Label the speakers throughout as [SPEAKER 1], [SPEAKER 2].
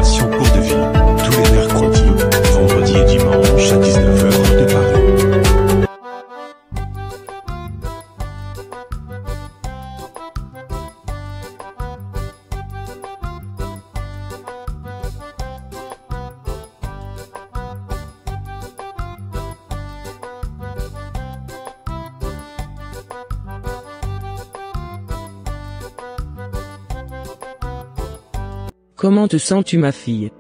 [SPEAKER 1] Formation cours de vie, tous les mercredis, vendredis et dimanches à 19 h heure de Paris.
[SPEAKER 2] Comment te sens-tu, ma fille?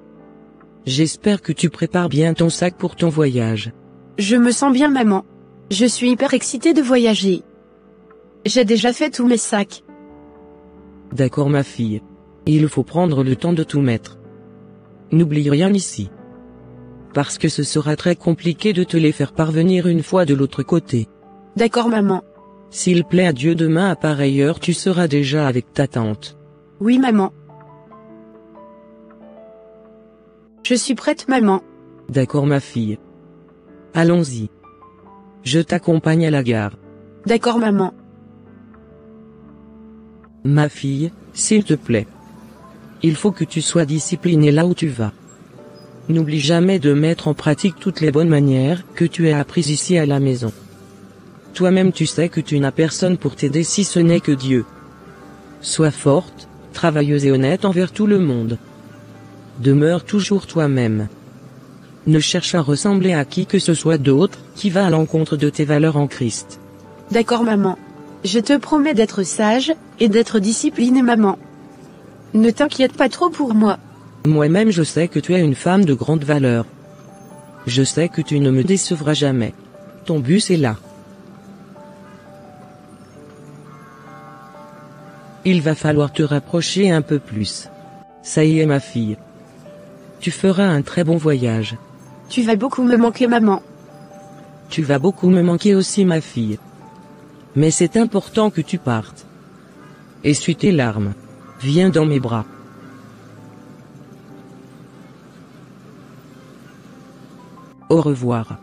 [SPEAKER 2] J'espère que tu prépares bien ton sac pour ton voyage.
[SPEAKER 3] Je me sens bien, maman. Je suis hyper excitée de voyager. J'ai déjà fait tous mes sacs.
[SPEAKER 2] D'accord, ma fille. Il faut prendre le temps de tout mettre. N'oublie rien ici. Parce que ce sera très compliqué de te les faire parvenir une fois de l'autre côté.
[SPEAKER 3] D'accord, maman.
[SPEAKER 2] S'il plaît à Dieu, demain à pareille heure tu seras déjà avec ta tante.
[SPEAKER 3] Oui, maman. Je suis prête, maman.
[SPEAKER 2] D'accord, ma fille. Allons-y. Je t'accompagne à la gare.
[SPEAKER 3] D'accord, maman.
[SPEAKER 2] Ma fille, s'il te plaît. Il faut que tu sois disciplinée là où tu vas. N'oublie jamais de mettre en pratique toutes les bonnes manières que tu as apprises ici à la maison. Toi-même tu sais que tu n'as personne pour t'aider si ce n'est que Dieu. Sois forte, travailleuse et honnête envers tout le monde. Demeure toujours toi-même. Ne cherche à ressembler à qui que ce soit d'autre qui va à l'encontre de tes valeurs en Christ.
[SPEAKER 3] D'accord, maman. Je te promets d'être sage et d'être disciplinée, maman. Ne t'inquiète pas trop pour moi.
[SPEAKER 2] Moi-même je sais que tu es une femme de grande valeur. Je sais que tu ne me décevras jamais. Ton bus est là. Il va falloir te rapprocher un peu plus. Ça y est, ma fille. Tu feras un très bon voyage.
[SPEAKER 3] Tu vas beaucoup me manquer, maman.
[SPEAKER 2] Tu vas beaucoup me manquer aussi, ma fille. Mais c'est important que tu partes. Essuie tes larmes. Viens dans mes bras. Au revoir.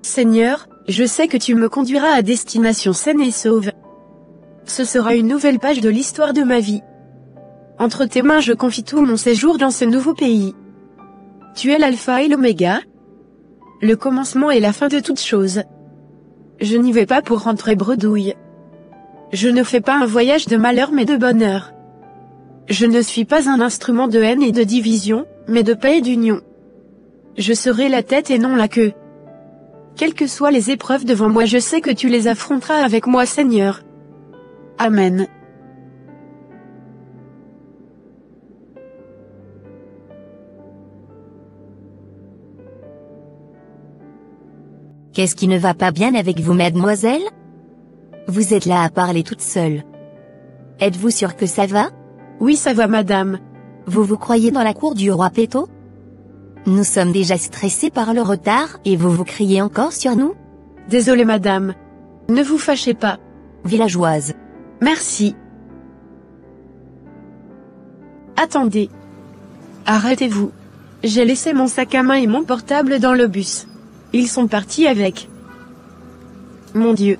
[SPEAKER 3] Seigneur, je sais que tu me conduiras à destination saine et sauve. Ce sera une nouvelle page de l'histoire de ma vie. Entre tes mains je confie tout mon séjour dans ce nouveau pays. Tu es l'alpha et l'oméga, le commencement et la fin de toutes choses. Je n'y vais pas pour rentrer bredouille. Je ne fais pas un voyage de malheur mais de bonheur. Je ne suis pas un instrument de haine et de division, mais de paix et d'union. Je serai la tête et non la queue. Quelles que soient les épreuves devant moi, je sais que tu les affronteras avec moi, Seigneur. Amen.
[SPEAKER 4] Qu'est-ce qui ne va pas bien avec vous, mademoiselle? Vous êtes là à parler toute seule. Êtes-vous sûre que ça va?
[SPEAKER 3] Oui, ça va, madame.
[SPEAKER 4] Vous croyez dans la cour du roi Péto? Nous sommes déjà stressés par le retard et vous criez encore sur nous?
[SPEAKER 3] Désolée, madame. Ne vous fâchez pas.
[SPEAKER 4] Villageoise.
[SPEAKER 3] Merci. Attendez. Arrêtez-vous. J'ai laissé mon sac à main et mon portable dans le bus. Ils sont partis avec. Mon Dieu.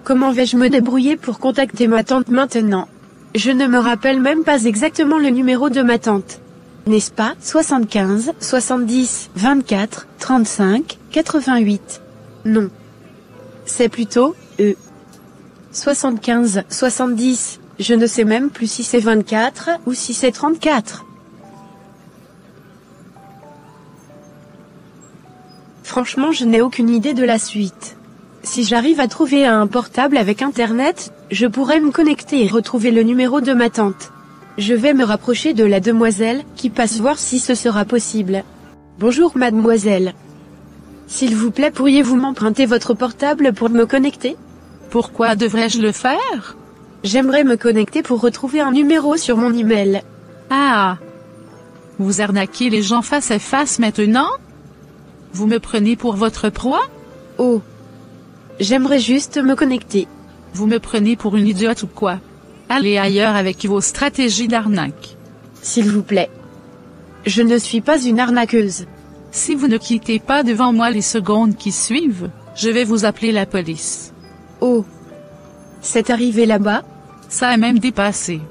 [SPEAKER 3] Comment vais-je me débrouiller pour contacter ma tante maintenant? Je ne me rappelle même pas exactement le numéro de ma tante. N'est-ce pas 75, 70, 24, 35, 88. Non. C'est plutôt, 75, 70, je ne sais même plus si c'est 24 ou si c'est 34. Franchement, je n'ai aucune idée de la suite. Si j'arrive à trouver un portable avec internet, je pourrais me connecter et retrouver le numéro de ma tante. Je vais me rapprocher de la demoiselle, qui passe voir si ce sera possible. Bonjour mademoiselle. S'il vous plaît, pourriez-vous m'emprunter votre portable pour me connecter?
[SPEAKER 5] Pourquoi devrais-je le faire?
[SPEAKER 3] J'aimerais me connecter pour retrouver un numéro sur mon email.
[SPEAKER 5] Ah! Vous arnaquez les gens face à face maintenant? Vous me prenez pour votre proie?
[SPEAKER 3] Oh! J'aimerais juste me connecter.
[SPEAKER 5] Vous me prenez pour une idiote ou quoi? Allez ailleurs avec vos stratégies d'arnaque.
[SPEAKER 3] S'il vous plaît. Je ne suis pas une arnaqueuse.
[SPEAKER 5] Si vous ne quittez pas devant moi les secondes qui suivent, je vais vous appeler la police.
[SPEAKER 3] Oh! C'est arrivé là-bas?
[SPEAKER 5] Ça a même dépassé.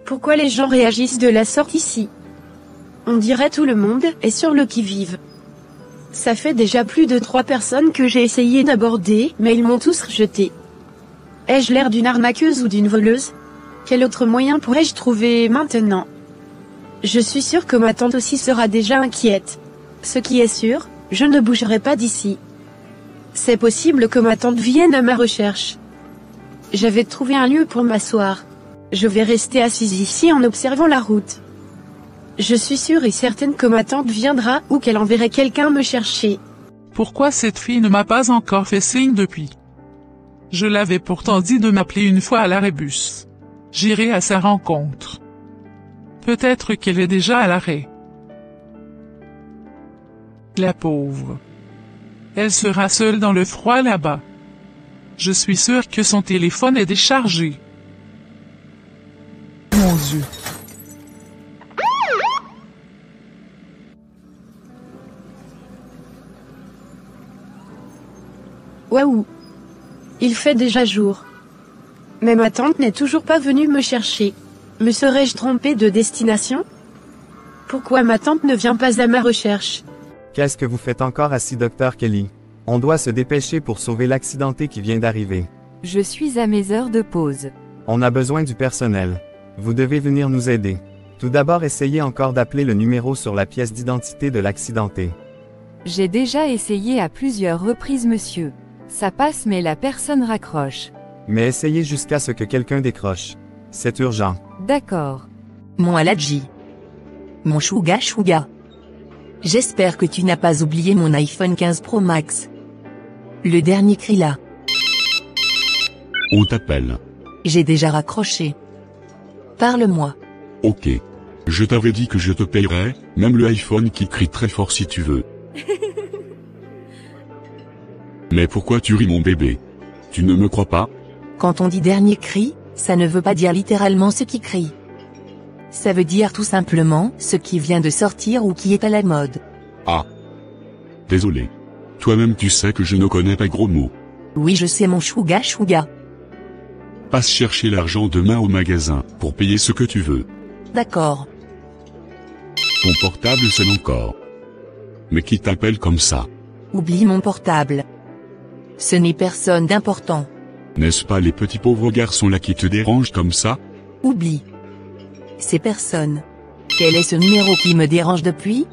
[SPEAKER 3] Pourquoi les gens réagissent de la sorte ici? On dirait tout le monde est sur le qui-vive. Ça fait déjà plus de 3 personnes que j'ai essayé d'aborder, mais ils m'ont tous rejeté. Ai-je l'air d'une arnaqueuse ou d'une voleuse? Quel autre moyen pourrais-je trouver maintenant? Je suis sûre que ma tante aussi sera déjà inquiète. Ce qui est sûr, je ne bougerai pas d'ici. C'est possible que ma tante vienne à ma recherche. J'avais trouvé un lieu pour m'asseoir. Je vais rester assise ici en observant la route. Je suis sûre et certaine que ma tante viendra ou qu'elle enverrait quelqu'un me chercher.
[SPEAKER 5] Pourquoi cette fille ne m'a pas encore fait signe depuis? Je l'avais pourtant dit de m'appeler une fois à l'arrêt bus. J'irai à sa rencontre. Peut-être qu'elle est déjà à l'arrêt. La pauvre. Elle sera seule dans le froid là-bas. Je suis sûre que son téléphone est déchargé. Mon Dieu.
[SPEAKER 3] Waouh! Il fait déjà jour. Mais ma tante n'est toujours pas venue me chercher. Me serais-je trompée de destination? Pourquoi ma tante ne vient pas à ma recherche?
[SPEAKER 6] Qu'est-ce que vous faites encore assis, Dr. Kelly? On doit se dépêcher pour sauver l'accidenté qui vient d'arriver.
[SPEAKER 7] Je suis à mes heures de pause.
[SPEAKER 6] On a besoin du personnel. Vous devez venir nous aider. Tout d'abord, essayez encore d'appeler le numéro sur la pièce d'identité de l'accidenté.
[SPEAKER 7] J'ai déjà essayé à plusieurs reprises, monsieur. Ça passe mais la personne raccroche.
[SPEAKER 6] Mais essayez jusqu'à ce que quelqu'un décroche. C'est urgent.
[SPEAKER 7] D'accord.
[SPEAKER 4] Mon Aladji. Mon Chouga. J'espère que tu n'as pas oublié mon iPhone 15 Pro Max. Le dernier cri là.
[SPEAKER 1] On t'appelle.
[SPEAKER 4] J'ai déjà raccroché. Parle-moi.
[SPEAKER 1] Ok. Je t'avais dit que je te payerais, même le iPhone qui crie très fort si tu veux. Mais pourquoi tu ris, mon bébé? Tu ne me crois pas?
[SPEAKER 4] Quand on dit dernier cri, ça ne veut pas dire littéralement ce qui crie. Ça veut dire tout simplement ce qui vient de sortir ou qui est à la mode.
[SPEAKER 1] Ah. Désolé. Toi-même tu sais que je ne connais pas gros mots.
[SPEAKER 4] Oui, je sais, mon Chouga.
[SPEAKER 1] Passe chercher l'argent demain au magasin, pour payer ce que tu veux.
[SPEAKER 4] D'accord.
[SPEAKER 1] Ton portable sonne encore. Mais qui t'appelle comme ça?
[SPEAKER 4] Oublie mon portable. Ce n'est personne d'important.
[SPEAKER 1] N'est-ce pas les petits pauvres garçons là qui te dérangent comme ça?
[SPEAKER 4] Oublie. C'est personne. Quel est ce numéro qui me dérange depuis?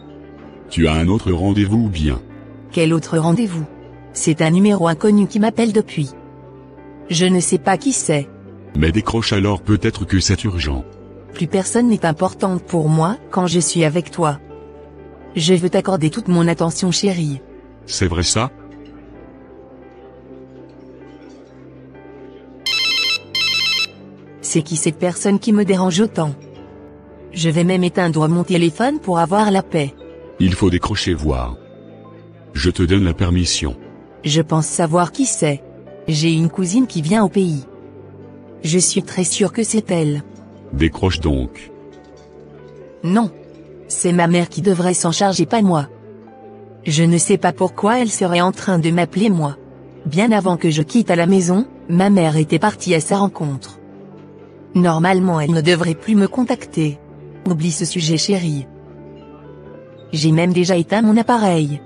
[SPEAKER 1] Tu as un autre rendez-vous ou bien?
[SPEAKER 4] Quel autre rendez-vous? C'est un numéro inconnu qui m'appelle depuis. Je ne sais pas qui c'est.
[SPEAKER 1] Mais décroche alors, peut-être que c'est urgent.
[SPEAKER 4] Plus personne n'est important pour moi quand je suis avec toi. Je veux t'accorder toute mon attention, chérie.
[SPEAKER 1] C'est vrai ça?
[SPEAKER 4] C'est qui cette personne qui me dérange autant? Je vais même éteindre mon téléphone pour avoir la paix.
[SPEAKER 1] Il faut décrocher voir. Je te donne la permission.
[SPEAKER 4] Je pense savoir qui c'est. J'ai une cousine qui vient au pays. Je suis très sûre que c'est elle.
[SPEAKER 1] Décroche donc.
[SPEAKER 4] Non. C'est ma mère qui devrait s'en charger, pas moi. Je ne sais pas pourquoi elle serait en train de m'appeler moi. Bien avant que je quitte à la maison, ma mère était partie à sa rencontre. Normalement elle ne devrait plus me contacter. Oublie ce sujet, chérie. J'ai même déjà éteint mon appareil.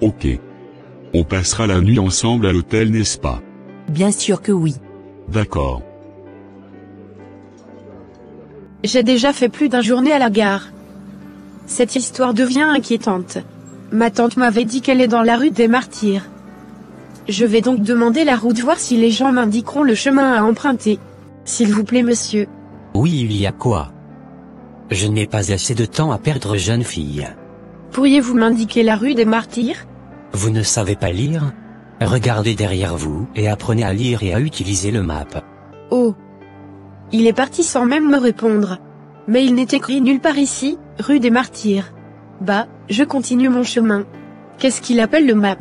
[SPEAKER 1] Ok. On passera la nuit ensemble à l'hôtel, n'est-ce pas?
[SPEAKER 4] Bien sûr que oui.
[SPEAKER 1] D'accord.
[SPEAKER 3] J'ai déjà fait plus d'une journée à la gare. Cette histoire devient inquiétante. Ma tante m'avait dit qu'elle est dans la rue des Martyrs. Je vais donc demander la route, voir si les gens m'indiqueront le chemin à emprunter. S'il vous plaît, monsieur.
[SPEAKER 8] Oui, il y a quoi? Je n'ai pas assez de temps à perdre, jeune fille.
[SPEAKER 3] Pourriez-vous m'indiquer la rue des Martyrs?
[SPEAKER 8] Vous ne savez pas lire? Regardez derrière vous et apprenez à lire et à utiliser le map.
[SPEAKER 3] Oh. Il est parti sans même me répondre. Mais il n'est écrit nulle part ici, rue des Martyrs. Bah, je continue mon chemin. Qu'est-ce qu'il appelle le map?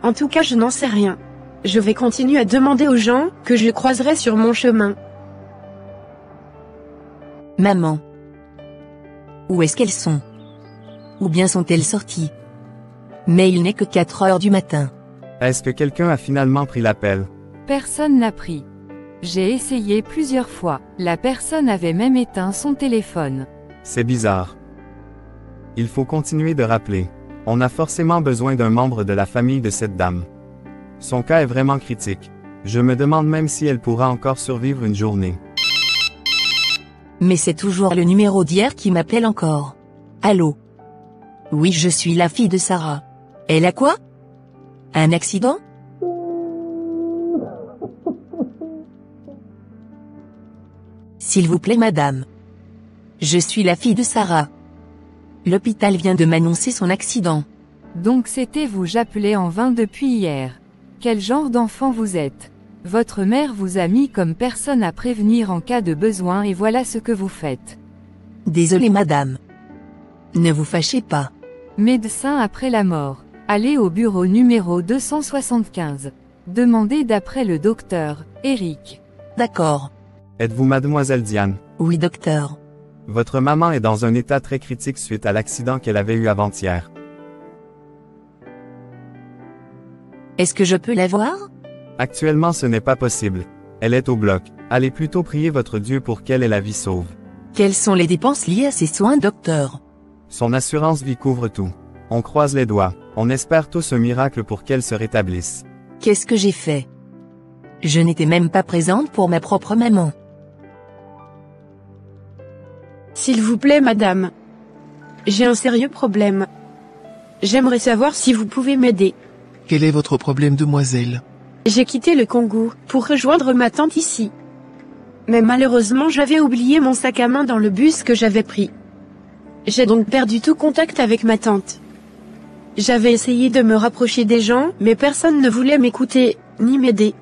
[SPEAKER 3] En tout cas, je n'en sais rien. Je vais continuer à demander aux gens que je croiserai sur mon chemin.
[SPEAKER 4] Maman. Où est-ce qu'elles sont? Ou bien sont-elles sorties? Mais il n'est que 4 heures du matin.
[SPEAKER 6] Est-ce que quelqu'un a finalement pris l'appel?
[SPEAKER 7] Personne n'a pris. J'ai essayé plusieurs fois. La personne avait même éteint son téléphone.
[SPEAKER 6] C'est bizarre. Il faut continuer de rappeler. On a forcément besoin d'un membre de la famille de cette dame. Son cas est vraiment critique. Je me demande même si elle pourra encore survivre une journée.
[SPEAKER 4] Mais c'est toujours le numéro d'hier qui m'appelle encore. Allô? Oui, je suis la fille de Sarah. Elle a quoi? Un accident? S'il vous plaît madame. Je suis la fille de Sarah. L'hôpital vient de m'annoncer son accident.
[SPEAKER 7] Donc c'était vous, j'appelais en vain depuis hier. Quel genre d'enfant vous êtes? Votre mère vous a mis comme personne à prévenir en cas de besoin et voilà ce que vous faites.
[SPEAKER 4] Désolée madame. Ne vous fâchez pas.
[SPEAKER 7] Médecin après la mort. Allez au bureau numéro 275. Demandez d'après le docteur, Eric.
[SPEAKER 4] D'accord.
[SPEAKER 6] Êtes-vous mademoiselle Diane?
[SPEAKER 4] Oui docteur.
[SPEAKER 6] Votre maman est dans un état très critique suite à l'accident qu'elle avait eu avant-hier.
[SPEAKER 4] Est-ce que je peux la voir?
[SPEAKER 6] Actuellement ce n'est pas possible. Elle est au bloc. Allez plutôt prier votre Dieu pour qu'elle ait la vie sauve.
[SPEAKER 4] Quelles sont les dépenses liées à ces soins docteur?
[SPEAKER 6] Son assurance vie couvre tout. On croise les doigts. On espère tous un miracle pour qu'elle se rétablisse.
[SPEAKER 4] Qu'est-ce que j'ai fait? Je n'étais même pas présente pour ma propre maman.
[SPEAKER 3] S'il vous plaît madame. J'ai un sérieux problème. J'aimerais savoir si vous pouvez m'aider.
[SPEAKER 9] Quel est votre problème, demoiselle?
[SPEAKER 3] J'ai quitté le Congo pour rejoindre ma tante ici. Mais malheureusement j'avais oublié mon sac à main dans le bus que j'avais pris. J'ai donc perdu tout contact avec ma tante. J'avais essayé de me rapprocher des gens, mais personne ne voulait m'écouter, ni m'aider.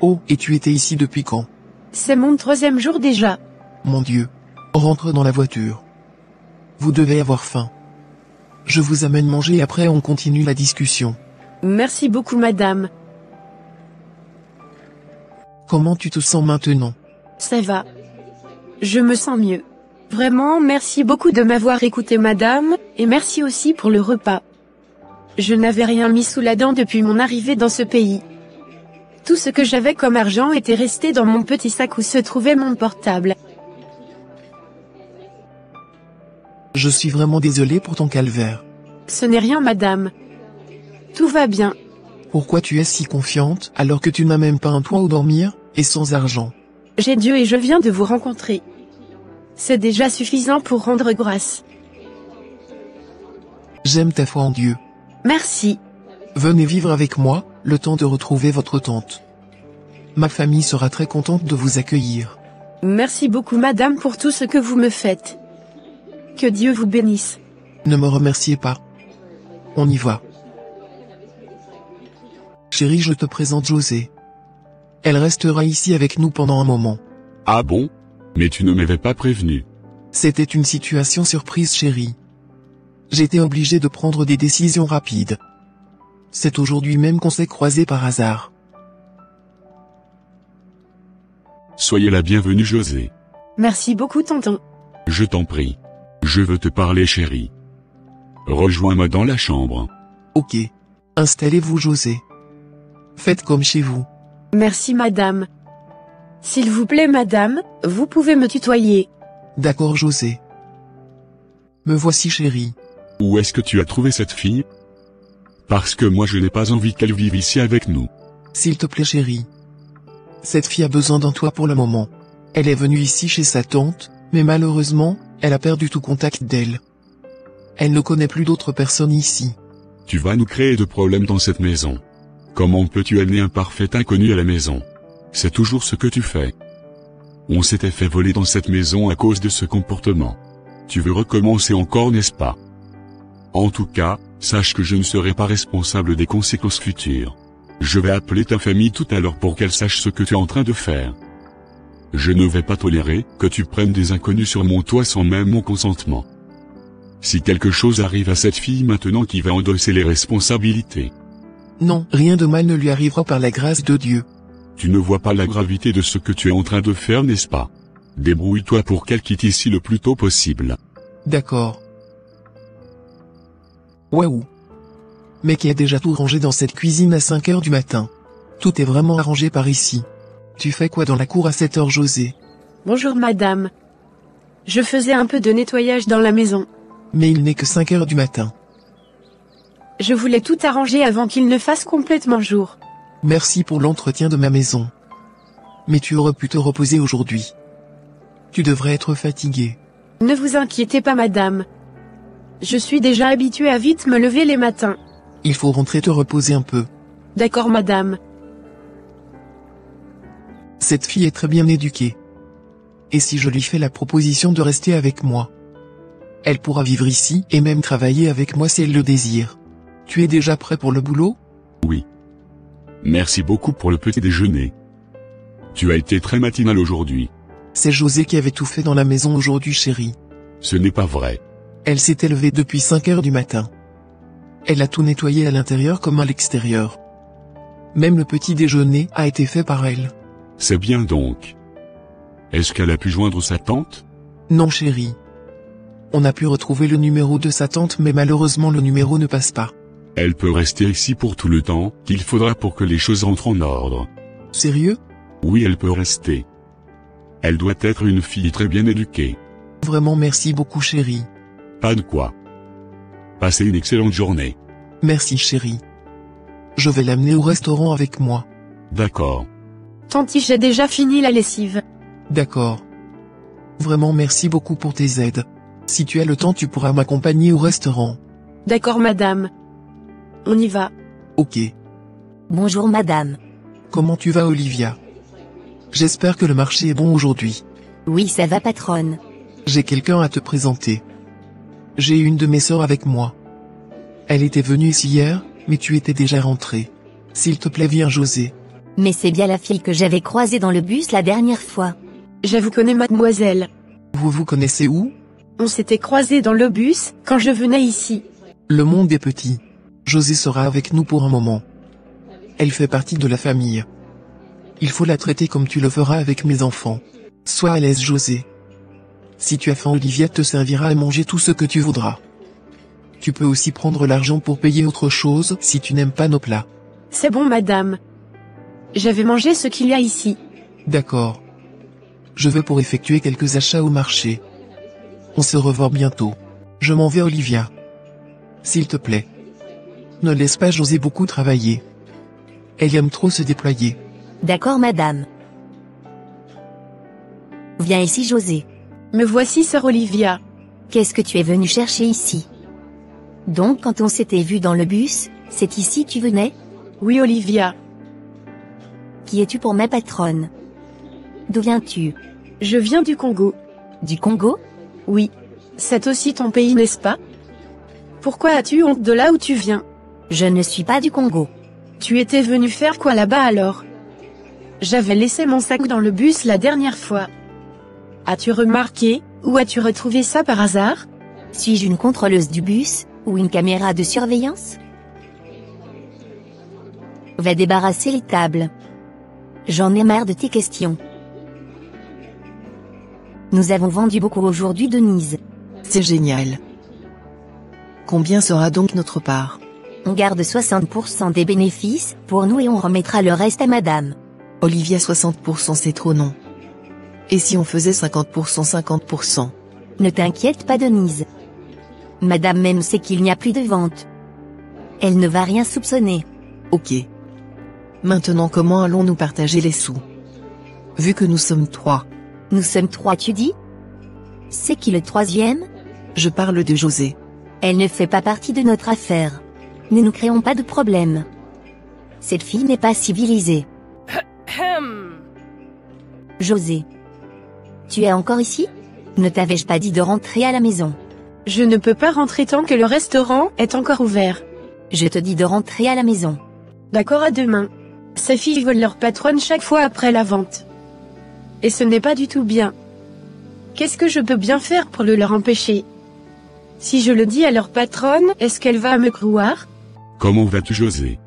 [SPEAKER 9] Oh, et tu étais ici depuis quand?
[SPEAKER 3] C'est mon 3e jour déjà.
[SPEAKER 9] Mon Dieu. Rentre dans la voiture. Vous devez avoir faim. Je vous amène manger et après on continue la discussion.
[SPEAKER 3] Merci beaucoup madame.
[SPEAKER 9] Comment tu te sens maintenant?
[SPEAKER 3] Ça va. Je me sens mieux. Vraiment, merci beaucoup de m'avoir écouté madame, et merci aussi pour le repas. Je n'avais rien mis sous la dent depuis mon arrivée dans ce pays. Tout ce que j'avais comme argent était resté dans mon petit sac où se trouvait mon portable.
[SPEAKER 9] Je suis vraiment désolé pour ton calvaire.
[SPEAKER 3] Ce n'est rien madame. Tout va bien.
[SPEAKER 9] Pourquoi tu es si confiante alors que tu n'as même pas un toit où dormir, et sans argent?
[SPEAKER 3] J'ai Dieu et je viens de vous rencontrer. C'est déjà suffisant pour rendre grâce.
[SPEAKER 9] J'aime ta foi en Dieu.
[SPEAKER 3] Merci.
[SPEAKER 9] Venez vivre avec moi, le temps de retrouver votre tante. Ma famille sera très contente de vous accueillir.
[SPEAKER 3] Merci beaucoup madame pour tout ce que vous me faites. Que Dieu vous bénisse.
[SPEAKER 9] Ne me remerciez pas. On y va. Chérie, je te présente José. Elle restera ici avec nous pendant un moment.
[SPEAKER 1] Ah bon? Mais tu ne m'avais pas prévenu.
[SPEAKER 9] C'était une situation surprise, chérie. J'étais obligé de prendre des décisions rapides. C'est aujourd'hui même qu'on s'est croisés par hasard.
[SPEAKER 1] Soyez la bienvenue José.
[SPEAKER 3] Merci beaucoup tonton.
[SPEAKER 1] Je t'en prie. Je veux te parler chérie. Rejoins-moi dans la chambre.
[SPEAKER 9] Ok. Installez-vous José. Faites comme chez vous.
[SPEAKER 3] Merci madame. S'il vous plaît madame, vous pouvez me tutoyer.
[SPEAKER 9] D'accord José. Me voici chérie.
[SPEAKER 1] Où est-ce que tu as trouvé cette fille? Parce que moi je n'ai pas envie qu'elle vive ici avec nous.
[SPEAKER 9] S'il te plaît chérie. Cette fille a besoin d'un toit pour le moment. Elle est venue ici chez sa tante, mais malheureusement, elle a perdu tout contact d'elle. Elle ne connaît plus d'autres personnes ici.
[SPEAKER 1] Tu vas nous créer de problèmes dans cette maison. Comment peux-tu amener un parfait inconnu à la maison? C'est toujours ce que tu fais. On s'était fait voler dans cette maison à cause de ce comportement. Tu veux recommencer encore, n'est-ce pas? En tout cas, sache que je ne serai pas responsable des conséquences futures. Je vais appeler ta famille tout à l'heure pour qu'elle sache ce que tu es en train de faire. Je ne vais pas tolérer que tu prennes des inconnus sur mon toit sans même mon consentement. Si quelque chose arrive à cette fille maintenant, qui va endosser les responsabilités?
[SPEAKER 9] Non, rien de mal ne lui arrivera par la grâce de Dieu.
[SPEAKER 1] Tu ne vois pas la gravité de ce que tu es en train de faire, n'est-ce pas? Débrouille-toi pour qu'elle quitte ici le plus tôt possible.
[SPEAKER 9] D'accord. Waouh. Mais qui a déjà tout rangé dans cette cuisine à 5 heures du matin? Tout est vraiment arrangé par ici. Tu fais quoi dans la cour à cette heure, José?
[SPEAKER 3] Bonjour madame. Je faisais un peu de nettoyage dans la maison.
[SPEAKER 9] Mais il n'est que 5 heures du matin.
[SPEAKER 3] Je voulais tout arranger avant qu'il ne fasse complètement jour.
[SPEAKER 9] Merci pour l'entretien de ma maison. Mais tu aurais pu te reposer aujourd'hui. Tu devrais être fatigué.
[SPEAKER 3] Ne vous inquiétez pas madame. Je suis déjà habituée à vite me lever les matins.
[SPEAKER 9] Il faut rentrer te reposer un peu.
[SPEAKER 3] D'accord madame.
[SPEAKER 9] Cette fille est très bien éduquée. Et si je lui fais la proposition de rester avec moi? Elle pourra vivre ici et même travailler avec moi si elle le désire. Tu es déjà prêt pour le boulot?
[SPEAKER 1] Oui. Merci beaucoup pour le petit déjeuner. Tu as été très matinal aujourd'hui.
[SPEAKER 9] C'est José qui avait tout fait dans la maison aujourd'hui, chérie.
[SPEAKER 1] Ce n'est pas vrai.
[SPEAKER 9] Elle s'était levée depuis 5 heures du matin. Elle a tout nettoyé à l'intérieur comme à l'extérieur. Même le petit déjeuner a été fait par elle.
[SPEAKER 1] C'est bien donc. Est-ce qu'elle a pu joindre sa tante?
[SPEAKER 9] Non, chérie. On a pu retrouver le numéro de sa tante, mais malheureusement le numéro ne passe pas.
[SPEAKER 1] Elle peut rester ici pour tout le temps qu'il faudra pour que les choses rentrent en ordre.
[SPEAKER 9] Sérieux?
[SPEAKER 1] Oui, elle peut rester. Elle doit être une fille très bien éduquée.
[SPEAKER 9] Vraiment merci beaucoup, chérie.
[SPEAKER 1] Pas de quoi. Passez une excellente journée.
[SPEAKER 9] Merci, chérie. Je vais l'amener au restaurant avec moi.
[SPEAKER 1] D'accord.
[SPEAKER 3] Tanti, j'ai déjà fini la lessive.
[SPEAKER 9] D'accord. Vraiment merci beaucoup pour tes aides. Si tu as le temps, tu pourras m'accompagner au restaurant.
[SPEAKER 3] D'accord madame. On y va.
[SPEAKER 9] Ok.
[SPEAKER 4] Bonjour madame.
[SPEAKER 9] Comment tu vas, Olivia? J'espère que le marché est bon aujourd'hui.
[SPEAKER 4] Oui, ça va patronne.
[SPEAKER 9] J'ai quelqu'un à te présenter. J'ai une de mes sœurs avec moi. Elle était venue ici hier, mais tu étais déjà rentré. S'il te plaît, viens, José.
[SPEAKER 4] Mais c'est bien la fille que j'avais croisée dans le bus la dernière fois.
[SPEAKER 3] Je vous connais mademoiselle.
[SPEAKER 9] Vous vous connaissez où?
[SPEAKER 3] On s'était croisés dans le bus, quand je venais ici.
[SPEAKER 9] Le monde est petit. José sera avec nous pour un moment. Elle fait partie de la famille. Il faut la traiter comme tu le feras avec mes enfants. Sois à l'aise, José. Si tu as faim, Olivia te servira à manger tout ce que tu voudras. Tu peux aussi prendre l'argent pour payer autre chose si tu n'aimes pas nos plats.
[SPEAKER 3] C'est bon madame. Je vais manger ce qu'il y a ici.
[SPEAKER 9] D'accord. Je vais pour effectuer quelques achats au marché. On se revoit bientôt. Je m'en vais, Olivia. S'il te plaît. Ne laisse pas José beaucoup travailler. Elle aime trop se déployer.
[SPEAKER 4] D'accord madame. Viens ici José.
[SPEAKER 3] Me voici sœur Olivia.
[SPEAKER 4] Qu'est-ce que tu es venu chercher ici? Donc quand on s'était vu dans le bus, c'est ici tu venais?
[SPEAKER 3] Oui Olivia.
[SPEAKER 4] Qui es-tu pour ma patronne? D'où viens-tu?
[SPEAKER 3] Je viens du Congo.
[SPEAKER 4] Du Congo?
[SPEAKER 3] Oui. C'est aussi ton pays, n'est-ce pas? Pourquoi as-tu honte de là où tu viens?
[SPEAKER 4] Je ne suis pas du Congo.
[SPEAKER 3] Tu étais venu faire quoi là-bas alors? J'avais laissé mon sac dans le bus la dernière fois. As-tu remarqué, ou as-tu retrouvé ça par hasard?
[SPEAKER 4] Suis-je une contrôleuse du bus, ou une caméra de surveillance? Va débarrasser les tables. J'en ai marre de tes questions. Nous avons vendu beaucoup aujourd'hui, Denise.
[SPEAKER 10] C'est génial. Combien sera donc notre part?
[SPEAKER 4] On garde 60% des bénéfices, pour nous et on remettra le reste à madame.
[SPEAKER 10] Olivia, 60% c'est trop, non? Et si on faisait 50%, 50%?
[SPEAKER 4] Ne t'inquiète pas, Denise. Madame même sait qu'il n'y a plus de vente. Elle ne va rien soupçonner.
[SPEAKER 10] Ok. Maintenant, comment allons-nous partager les sous? Vu que nous sommes 3.
[SPEAKER 4] Nous sommes 3, tu dis? C'est qui le troisième?
[SPEAKER 10] Je parle de José.
[SPEAKER 4] Elle ne fait pas partie de notre affaire. Ne nous créons pas de problème. Cette fille n'est pas civilisée. José. Tu es encore ici? Ne t'avais-je pas dit de rentrer à la maison?
[SPEAKER 3] Je ne peux pas rentrer tant que le restaurant est encore ouvert.
[SPEAKER 4] Je te dis de rentrer à la maison.
[SPEAKER 3] D'accord, à demain. Ces filles veulent leur patronne chaque fois après la vente. Et ce n'est pas du tout bien. Qu'est-ce que je peux bien faire pour le leur empêcher? Si je le dis à leur patronne, est-ce qu'elle va me croire?
[SPEAKER 1] Comment vas-tu, José?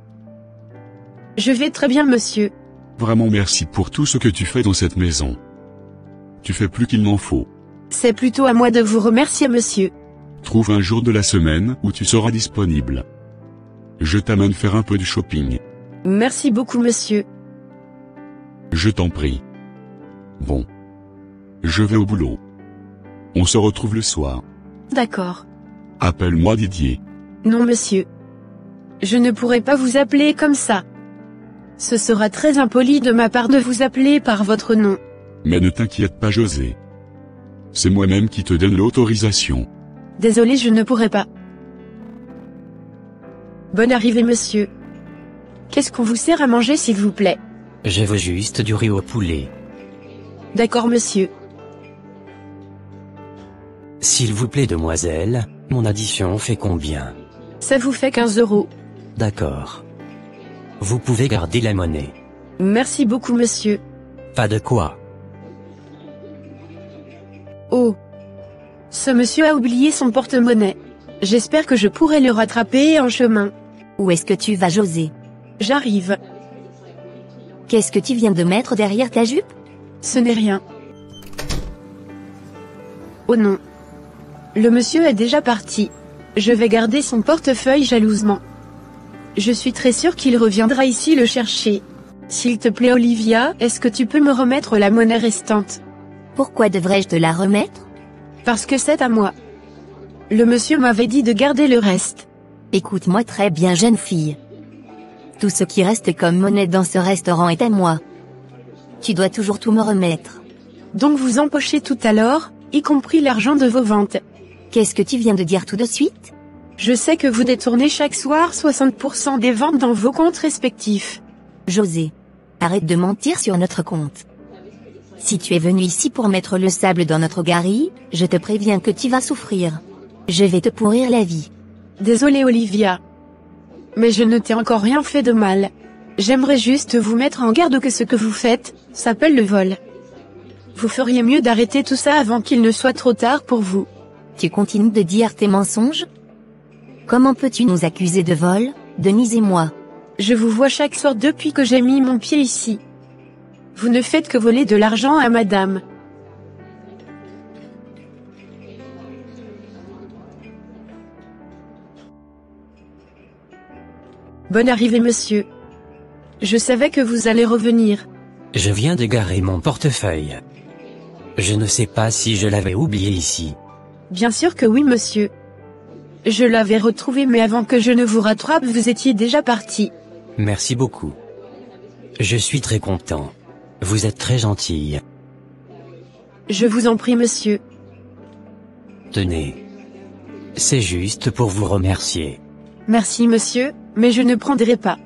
[SPEAKER 3] Je vais très bien, monsieur.
[SPEAKER 1] Vraiment merci pour tout ce que tu fais dans cette maison. Tu fais plus qu'il n'en faut.
[SPEAKER 3] C'est plutôt à moi de vous remercier, monsieur.
[SPEAKER 1] Trouve un jour de la semaine où tu seras disponible. Je t'amène faire un peu de shopping.
[SPEAKER 3] Merci beaucoup, monsieur.
[SPEAKER 1] Je t'en prie. Bon. Je vais au boulot. On se retrouve le soir.
[SPEAKER 3] D'accord.
[SPEAKER 1] Appelle-moi Didier.
[SPEAKER 3] Non monsieur. Je ne pourrai pas vous appeler comme ça. Ce sera très impoli de ma part de vous appeler par votre nom.
[SPEAKER 1] Mais ne t'inquiète pas José. C'est moi-même qui te donne l'autorisation.
[SPEAKER 3] Désolé, je ne pourrai pas. Bonne arrivée monsieur. Qu'est-ce qu'on vous sert à manger s'il vous plaît?
[SPEAKER 8] Je veux juste du riz au poulet.
[SPEAKER 3] D'accord monsieur.
[SPEAKER 8] S'il vous plaît demoiselle, mon addition fait combien?
[SPEAKER 3] Ça vous fait 15 €.
[SPEAKER 8] D'accord. Vous pouvez garder la monnaie.
[SPEAKER 3] Merci beaucoup monsieur.
[SPEAKER 8] Pas de quoi.
[SPEAKER 3] Oh. Ce monsieur a oublié son porte-monnaie. J'espère que je pourrai le rattraper en chemin.
[SPEAKER 4] Où est-ce que tu vas, José?
[SPEAKER 3] J'arrive.
[SPEAKER 4] Qu'est-ce que tu viens de mettre derrière ta jupe?
[SPEAKER 3] Ce n'est rien. Oh non. Le monsieur est déjà parti. Je vais garder son portefeuille jalousement. Je suis très sûre qu'il reviendra ici le chercher. S'il te plaît Olivia, est-ce que tu peux me remettre la monnaie restante?
[SPEAKER 4] Pourquoi devrais-je te la remettre?
[SPEAKER 3] Parce que c'est à moi. Le monsieur m'avait dit de garder le reste.
[SPEAKER 4] Écoute-moi très bien, jeune fille. Tout ce qui reste comme monnaie dans ce restaurant est à moi. Tu dois toujours tout me remettre.
[SPEAKER 3] Donc vous empochez tout alors, y compris l'argent de vos ventes.
[SPEAKER 4] Qu'est-ce que tu viens de dire tout de suite?
[SPEAKER 3] Je sais que vous détournez chaque soir 60% des ventes dans vos comptes respectifs.
[SPEAKER 4] José, arrête de mentir sur notre compte. Si tu es venu ici pour mettre le sable dans notre galerie, je te préviens que tu vas souffrir. Je vais te pourrir la vie.
[SPEAKER 3] Désolée Olivia. Mais je ne t'ai encore rien fait de mal. J'aimerais juste vous mettre en garde que ce que vous faites, s'appelle le vol. Vous feriez mieux d'arrêter tout ça avant qu'il ne soit trop tard pour vous.
[SPEAKER 4] Tu continues de dire tes mensonges? Comment peux-tu nous accuser de vol, Denise et moi?
[SPEAKER 3] Je vous vois chaque soir depuis que j'ai mis mon pied ici. Vous ne faites que voler de l'argent à madame. Bonne arrivée monsieur. Je savais que vous allez revenir.
[SPEAKER 8] Je viens de garer mon portefeuille. Je ne sais pas si je l'avais oublié ici.
[SPEAKER 3] Bien sûr que oui monsieur. Je l'avais retrouvé mais avant que je ne vous rattrape vous étiez déjà parti.
[SPEAKER 8] Merci beaucoup. Je suis très content. Vous êtes très gentille.
[SPEAKER 3] Je vous en prie monsieur.
[SPEAKER 8] Tenez. C'est juste pour vous remercier.
[SPEAKER 3] Merci monsieur, mais je ne prendrai pas.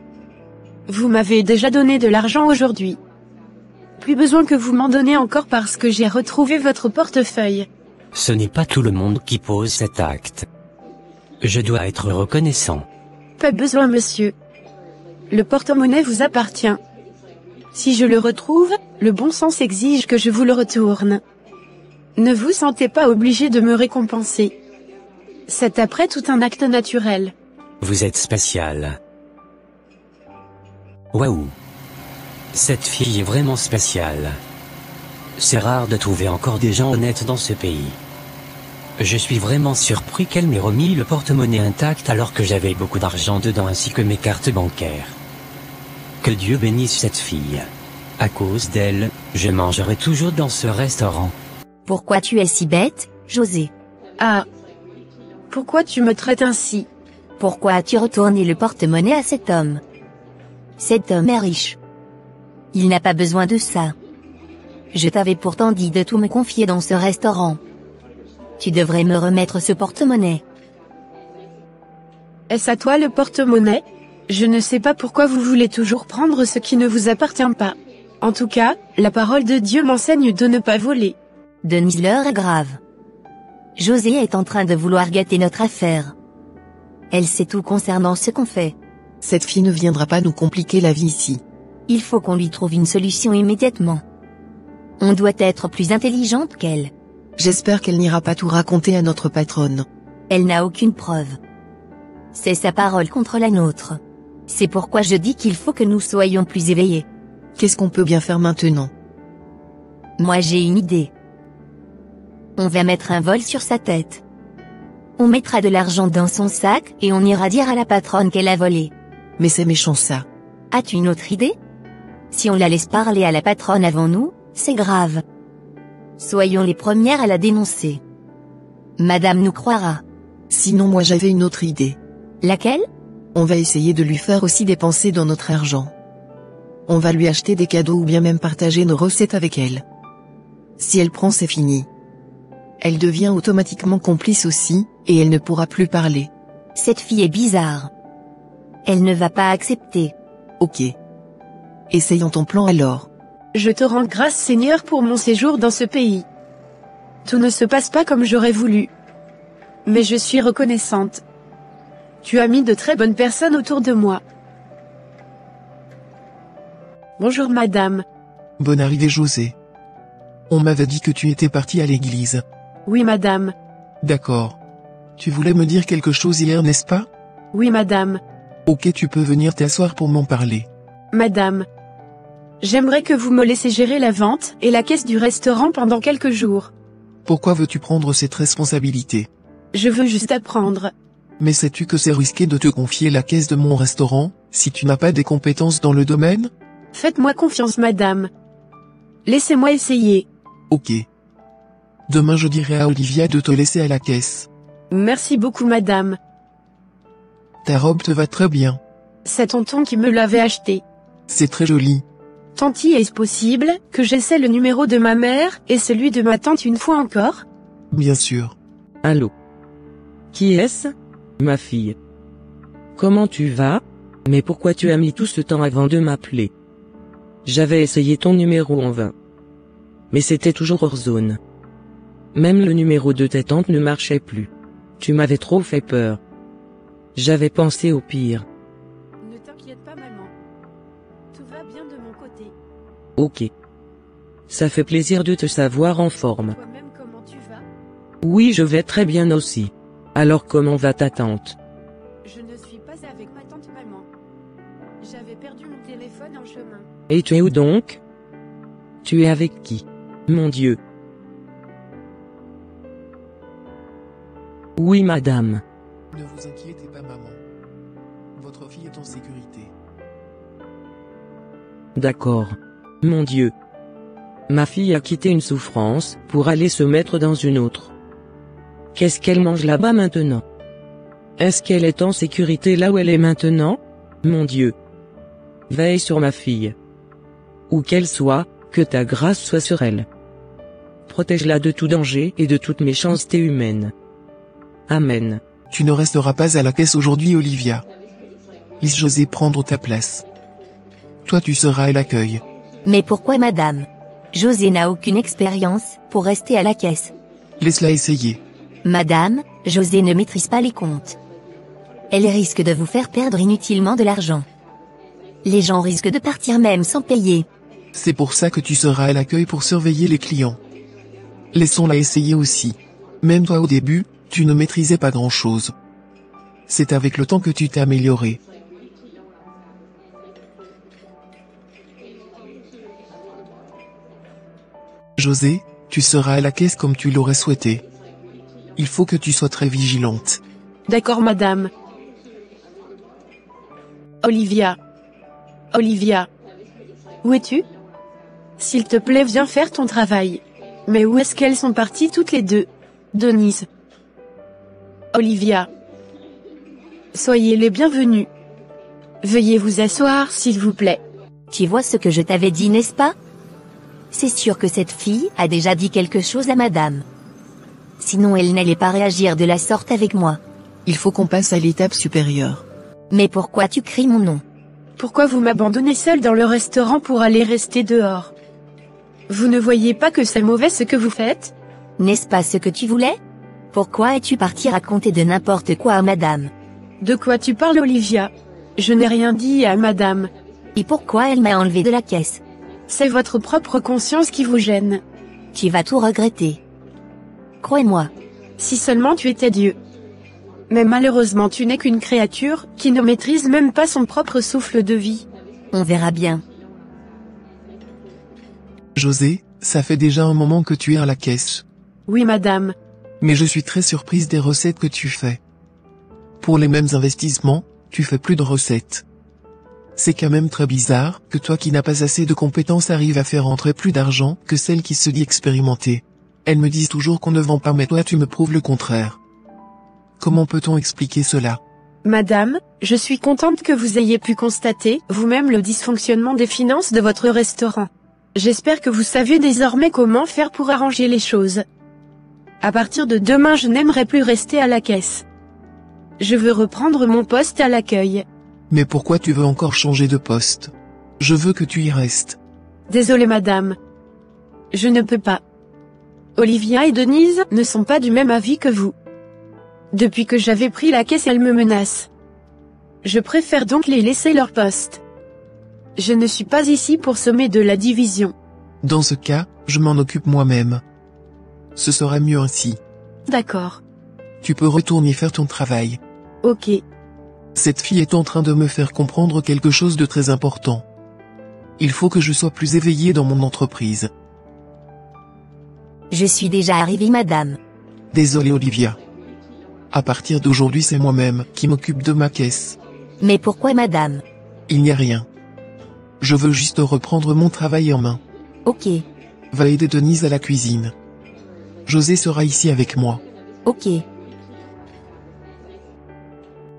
[SPEAKER 3] Vous m'avez déjà donné de l'argent aujourd'hui. Plus besoin que vous m'en donnez encore parce que j'ai retrouvé votre portefeuille.
[SPEAKER 8] Ce n'est pas tout le monde qui pose cet acte. Je dois être reconnaissant.
[SPEAKER 3] Pas besoin monsieur. Le porte-monnaie vous appartient. Si je le retrouve, le bon sens exige que je vous le retourne. Ne vous sentez pas obligé de me récompenser. C'est après tout un acte naturel.
[SPEAKER 8] Vous êtes spécial. Waouh. Cette fille est vraiment spéciale. C'est rare de trouver encore des gens honnêtes dans ce pays. Je suis vraiment surpris qu'elle m'ait remis le porte-monnaie intact alors que j'avais beaucoup d'argent dedans ainsi que mes cartes bancaires. Que Dieu bénisse cette fille. À cause d'elle, je mangerai toujours dans ce restaurant.
[SPEAKER 4] Pourquoi tu es si bête, José?
[SPEAKER 3] Ah. Pourquoi tu me traites ainsi?
[SPEAKER 4] Pourquoi as-tu retourné le porte-monnaie à cet homme? Cet homme est riche. Il n'a pas besoin de ça. Je t'avais pourtant dit de tout me confier dans ce restaurant. Tu devrais me remettre ce porte-monnaie.
[SPEAKER 3] Est-ce à toi le porte-monnaie? Je ne sais pas pourquoi vous voulez toujours prendre ce qui ne vous appartient pas. En tout cas, la parole de Dieu m'enseigne de ne pas voler.
[SPEAKER 4] Denise, l'heure est grave. José est en train de vouloir gâter notre affaire. Elle sait tout concernant ce qu'on fait.
[SPEAKER 10] Cette fille ne viendra pas nous compliquer la vie ici.
[SPEAKER 4] Il faut qu'on lui trouve une solution immédiatement. On doit être plus intelligente qu'elle.
[SPEAKER 10] J'espère qu'elle n'ira pas tout raconter à notre patronne.
[SPEAKER 4] Elle n'a aucune preuve. C'est sa parole contre la nôtre. C'est pourquoi je dis qu'il faut que nous soyons plus éveillés.
[SPEAKER 10] Qu'est-ce qu'on peut bien faire maintenant?
[SPEAKER 4] Moi j'ai une idée. On va mettre un vol sur sa tête. On mettra de l'argent dans son sac et on ira dire à la patronne qu'elle a volé.
[SPEAKER 10] Mais c'est méchant ça.
[SPEAKER 4] As-tu une autre idée? Si on la laisse parler à la patronne avant nous, c'est grave. Soyons les premières à la dénoncer. Madame nous croira.
[SPEAKER 10] Sinon moi j'avais une autre idée.
[SPEAKER 4] Laquelle?
[SPEAKER 10] On va essayer de lui faire aussi dépenser dans notre argent. On va lui acheter des cadeaux ou bien même partager nos recettes avec elle. Si elle prend, c'est fini. Elle devient automatiquement complice aussi, et elle ne pourra plus parler.
[SPEAKER 4] Cette fille est bizarre. Elle ne va pas accepter.
[SPEAKER 10] Ok. Essayons ton plan alors.
[SPEAKER 3] Je te rends grâce Seigneur pour mon séjour dans ce pays. Tout ne se passe pas comme j'aurais voulu. Mais je suis reconnaissante. Tu as mis de très bonnes personnes autour de moi. Bonjour madame.
[SPEAKER 9] Bonne arrivée José. On m'avait dit que tu étais parti à l'église.
[SPEAKER 3] Oui madame.
[SPEAKER 9] D'accord. Tu voulais me dire quelque chose hier, n'est-ce pas?
[SPEAKER 3] Oui madame.
[SPEAKER 9] Ok, tu peux venir t'asseoir pour m'en parler.
[SPEAKER 3] Madame. J'aimerais que vous me laissiez gérer la vente et la caisse du restaurant pendant quelques jours.
[SPEAKER 9] Pourquoi veux-tu prendre cette responsabilité?
[SPEAKER 3] Je veux juste apprendre.
[SPEAKER 9] Mais sais-tu que c'est risqué de te confier la caisse de mon restaurant, si tu n'as pas des compétences dans le domaine?
[SPEAKER 3] Faites-moi confiance madame. Laissez-moi essayer.
[SPEAKER 9] Ok. Demain je dirai à Olivia de te laisser à la caisse.
[SPEAKER 3] Merci beaucoup madame.
[SPEAKER 9] Ta robe te va très bien.
[SPEAKER 3] C'est tonton qui me l'avait achetée.
[SPEAKER 9] C'est très joli.
[SPEAKER 3] Tanti, est-ce possible que j'essaie le numéro de ma mère et celui de ma tante une fois encore?
[SPEAKER 9] Bien sûr.
[SPEAKER 2] Allô? Qui est-ce? Ma fille. Comment tu vas? Mais pourquoi tu as mis tout ce temps avant de m'appeler? J'avais essayé ton numéro en vain. Mais c'était toujours hors zone. Même le numéro de ta tante ne marchait plus. Tu m'avais trop fait peur. J'avais pensé au pire.
[SPEAKER 3] Ne t'inquiète pas maman. Tout va bien de mon côté.
[SPEAKER 2] Ok. Ça fait plaisir de te savoir en forme.
[SPEAKER 3] Toi-même comment tu vas?
[SPEAKER 2] Oui, je vais très bien aussi. Alors comment va ta tante?
[SPEAKER 3] Je ne suis pas avec ma tante maman. J'avais perdu mon téléphone en chemin.
[SPEAKER 2] Et tu es où donc? Tu es avec qui? Mon Dieu. Oui madame.
[SPEAKER 9] Ne vous inquiétez pas maman. Votre fille est en sécurité.
[SPEAKER 2] D'accord. Mon Dieu. Ma fille a quitté une souffrance pour aller se mettre dans une autre. Qu'est-ce qu'elle mange là-bas maintenant? Est-ce qu'elle est en sécurité là où elle est maintenant? Mon Dieu. Veille sur ma fille. Où qu'elle soit, que ta grâce soit sur elle. Protège-la de tout danger et de toute méchanceté humaine. Amen.
[SPEAKER 9] Tu ne resteras pas à la caisse aujourd'hui Olivia. Laisse José prendre ta place. Toi tu seras à l'accueil.
[SPEAKER 4] Mais pourquoi madame? José n'a aucune expérience pour rester à la caisse.
[SPEAKER 9] Laisse-la essayer.
[SPEAKER 4] Madame, José ne maîtrise pas les comptes. Elle risque de vous faire perdre inutilement de l'argent. Les gens risquent de partir même sans payer.
[SPEAKER 9] C'est pour ça que tu seras à l'accueil pour surveiller les clients. Laissons-la essayer aussi. Même toi au début, tu ne maîtrisais pas grand-chose. C'est avec le temps que tu t'es amélioré. José, tu seras à la caisse comme tu l'aurais souhaité. Il faut que tu sois très vigilante.
[SPEAKER 3] D'accord madame. Olivia. Olivia. Où es-tu? S'il te plaît viens faire ton travail. Mais où est-ce qu'elles sont parties toutes les deux? Denise. Olivia. Soyez les bienvenus. Veuillez vous asseoir s'il vous plaît.
[SPEAKER 4] Tu vois ce que je t'avais dit, n'est-ce pas? C'est sûr que cette fille a déjà dit quelque chose à madame. Sinon elle n'allait pas réagir de la sorte avec moi.
[SPEAKER 10] Il faut qu'on passe à l'étape supérieure.
[SPEAKER 4] Mais pourquoi tu cries mon nom?
[SPEAKER 3] Pourquoi vous m'abandonnez seule dans le restaurant pour aller rester dehors? Vous ne voyez pas que c'est mauvais ce que vous faites?
[SPEAKER 4] N'est-ce pas ce que tu voulais? Pourquoi es-tu parti raconter de n'importe quoi à madame?
[SPEAKER 3] De quoi tu parles Olivia? Je n'ai rien dit à madame.
[SPEAKER 4] Et pourquoi elle m'a enlevé de la caisse?
[SPEAKER 3] C'est votre propre conscience qui vous gêne.
[SPEAKER 4] Tu vas tout regretter. Crois-moi.
[SPEAKER 3] Si seulement tu étais Dieu. Mais malheureusement tu n'es qu'une créature qui ne maîtrise même pas son propre souffle de vie.
[SPEAKER 4] On verra bien.
[SPEAKER 9] José, ça fait déjà un moment que tu es à la caisse.
[SPEAKER 3] Oui madame.
[SPEAKER 9] Mais je suis très surprise des recettes que tu fais. Pour les mêmes investissements, tu fais plus de recettes. C'est quand même très bizarre que toi qui n'as pas assez de compétences arrives à faire entrer plus d'argent que celle qui se dit expérimentée. Elles me disent toujours qu'on ne vend pas mais toi tu me prouves le contraire. Comment peut-on expliquer cela?
[SPEAKER 3] Madame, je suis contente que vous ayez pu constater, vous-même le dysfonctionnement des finances de votre restaurant. J'espère que vous savez désormais comment faire pour arranger les choses. À partir de demain je n'aimerais plus rester à la caisse. Je veux reprendre mon poste à l'accueil.
[SPEAKER 9] Mais pourquoi tu veux encore changer de poste? Je veux que tu y restes.
[SPEAKER 3] Désolée madame. Je ne peux pas. Olivia et Denise ne sont pas du même avis que vous. Depuis que j'avais pris la caisse, elles me menacent. Je préfère donc les laisser leur poste. Je ne suis pas ici pour semer de la division.
[SPEAKER 9] Dans ce cas, je m'en occupe moi-même. Ce sera mieux ainsi.
[SPEAKER 3] D'accord.
[SPEAKER 9] Tu peux retourner faire ton travail.
[SPEAKER 3] Ok.
[SPEAKER 9] Cette fille est en train de me faire comprendre quelque chose de très important. Il faut que je sois plus éveillé dans mon entreprise.
[SPEAKER 4] Je suis déjà arrivée madame.
[SPEAKER 9] Désolé Olivia. À partir d'aujourd'hui c'est moi-même qui m'occupe de ma caisse.
[SPEAKER 4] Mais pourquoi madame?
[SPEAKER 9] Il n'y a rien. Je veux juste reprendre mon travail en main.
[SPEAKER 4] Ok.
[SPEAKER 9] Va aider Denise à la cuisine. José sera ici avec moi.
[SPEAKER 4] Ok.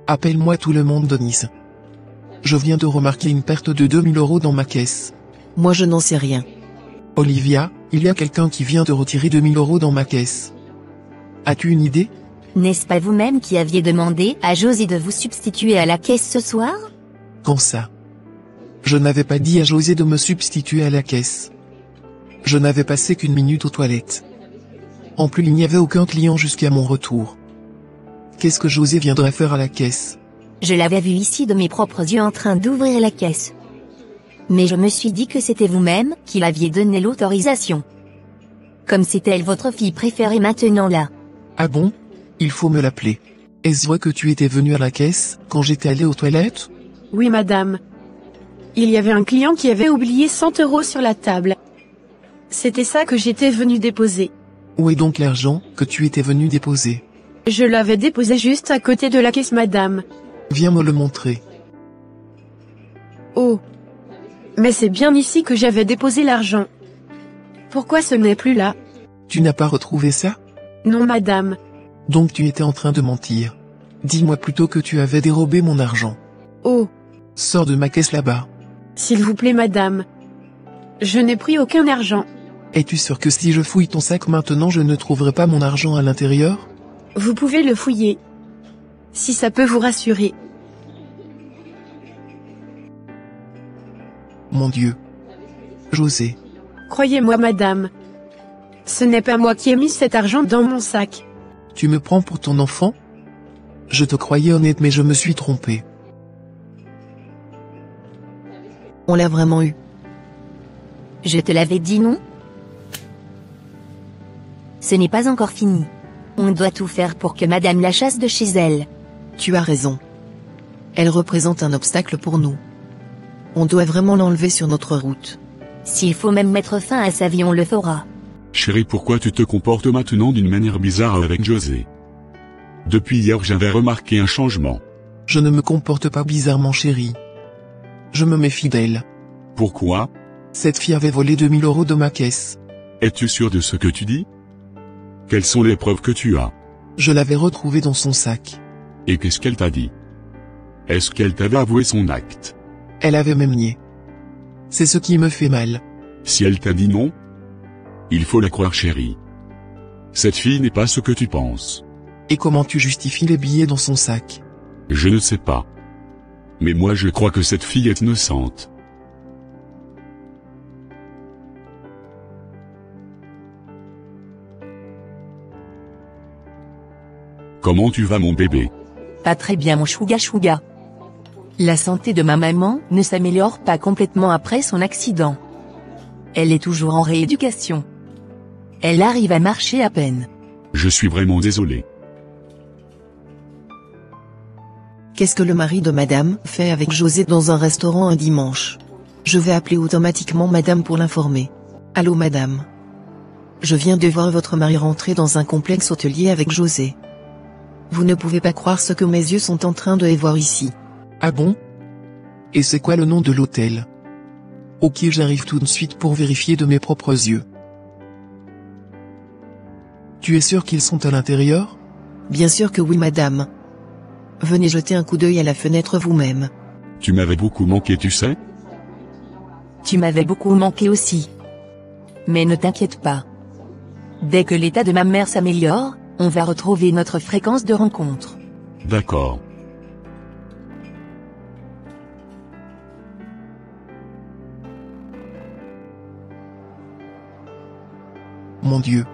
[SPEAKER 9] Appelle-moi tout le monde Denise. Je viens de remarquer une perte de 2000 € dans ma caisse.
[SPEAKER 10] Moi je n'en sais rien.
[SPEAKER 9] Olivia, il y a quelqu'un qui vient de retirer 2000 € dans ma caisse. As-tu une idée?
[SPEAKER 4] N'est-ce pas vous-même qui aviez demandé à José de vous substituer à la caisse ce soir?
[SPEAKER 9] Quand ça? Je n'avais pas dit à José de me substituer à la caisse. Je n'avais passé qu'une minute aux toilettes. En plus il n'y avait aucun client jusqu'à mon retour. Qu'est-ce que José viendrait faire à la caisse?
[SPEAKER 4] Je l'avais vu ici de mes propres yeux en train d'ouvrir la caisse. Mais je me suis dit que c'était vous-même qui l'aviez donné l'autorisation. Comme c'était elle votre fille préférée maintenant là.
[SPEAKER 9] Ah bon? Il faut me l'appeler. Est-ce vrai que tu étais venu à la caisse quand j'étais allé aux toilettes?
[SPEAKER 3] Oui madame. Il y avait un client qui avait oublié 100 € sur la table. C'était ça que j'étais venu déposer.
[SPEAKER 9] Où est donc l'argent que tu étais venu déposer?
[SPEAKER 3] Je l'avais déposé juste à côté de la caisse madame.
[SPEAKER 9] Viens me le montrer.
[SPEAKER 3] Oh. Mais c'est bien ici que j'avais déposé l'argent. Pourquoi ce n'est plus là?
[SPEAKER 9] Tu n'as pas retrouvé ça?
[SPEAKER 3] Non madame.
[SPEAKER 9] Donc tu étais en train de mentir. Dis-moi plutôt que tu avais dérobé mon argent.
[SPEAKER 3] Oh.
[SPEAKER 9] Sors de ma caisse là-bas.
[SPEAKER 3] S'il vous plaît madame. Je n'ai pris aucun argent.
[SPEAKER 9] Es-tu sûr que si je fouille ton sac maintenant je ne trouverai pas mon argent à l'intérieur?
[SPEAKER 3] Vous pouvez le fouiller. Si ça peut vous rassurer.
[SPEAKER 9] Mon Dieu. José.
[SPEAKER 3] Croyez-moi madame. Ce n'est pas moi qui ai mis cet argent dans mon sac.
[SPEAKER 9] Tu me prends pour ton enfant? Je te croyais honnête mais je me suis trompé.
[SPEAKER 10] On l'a vraiment eu.
[SPEAKER 4] Je te l'avais dit non? Ce n'est pas encore fini. On doit tout faire pour que madame la chasse de chez elle.
[SPEAKER 10] Tu as raison. Elle représente un obstacle pour nous. On doit vraiment l'enlever sur notre route.
[SPEAKER 4] S'il faut même mettre fin à sa vie on le fera.
[SPEAKER 1] Chérie, pourquoi tu te comportes maintenant d'une manière bizarre avec José? Depuis hier j'avais remarqué un changement.
[SPEAKER 9] Je ne me comporte pas bizarrement chérie. Je me méfie d'elle.
[SPEAKER 1] Pourquoi?
[SPEAKER 9] Cette fille avait volé 2000 € de ma caisse.
[SPEAKER 1] Es-tu sûr de ce que tu dis? Quelles sont les preuves que tu as?
[SPEAKER 9] Je l'avais retrouvée dans son sac.
[SPEAKER 1] Et qu'est-ce qu'elle t'a dit? Est-ce qu'elle t'avait avoué son acte?
[SPEAKER 9] Elle avait même nié. C'est ce qui me fait mal.
[SPEAKER 1] Si elle t'a dit non, il faut la croire chérie. Cette fille n'est pas ce que tu penses.
[SPEAKER 9] Et comment tu justifies les billets dans son sac?
[SPEAKER 1] Je ne sais pas. Mais moi je crois que cette fille est innocente. Comment tu vas mon bébé?
[SPEAKER 4] Pas très bien mon chouga chouga. La santé de ma maman ne s'améliore pas complètement après son accident. Elle est toujours en rééducation. Elle arrive à marcher à peine.
[SPEAKER 1] Je suis vraiment désolé.
[SPEAKER 10] Qu'est-ce que le mari de madame fait avec José dans un restaurant un dimanche? Je vais appeler automatiquement madame pour l'informer. Allô madame. Je viens de voir votre mari rentrer dans un complexe hôtelier avec José. Vous ne pouvez pas croire ce que mes yeux sont en train de voir ici.
[SPEAKER 9] Ah bon? Et c'est quoi le nom de l'hôtel? Ok, j'arrive tout de suite pour vérifier de mes propres yeux. Tu es sûr qu'ils sont à l'intérieur?
[SPEAKER 10] Bien sûr que oui madame. Venez jeter un coup d'œil à la fenêtre vous-même.
[SPEAKER 1] Tu m'avais beaucoup manqué, tu sais?
[SPEAKER 4] Tu m'avais beaucoup manqué aussi. Mais ne t'inquiète pas. Dès que l'état de ma mère s'améliore, on va retrouver notre fréquence de rencontre.
[SPEAKER 1] D'accord.
[SPEAKER 9] Mon Dieu.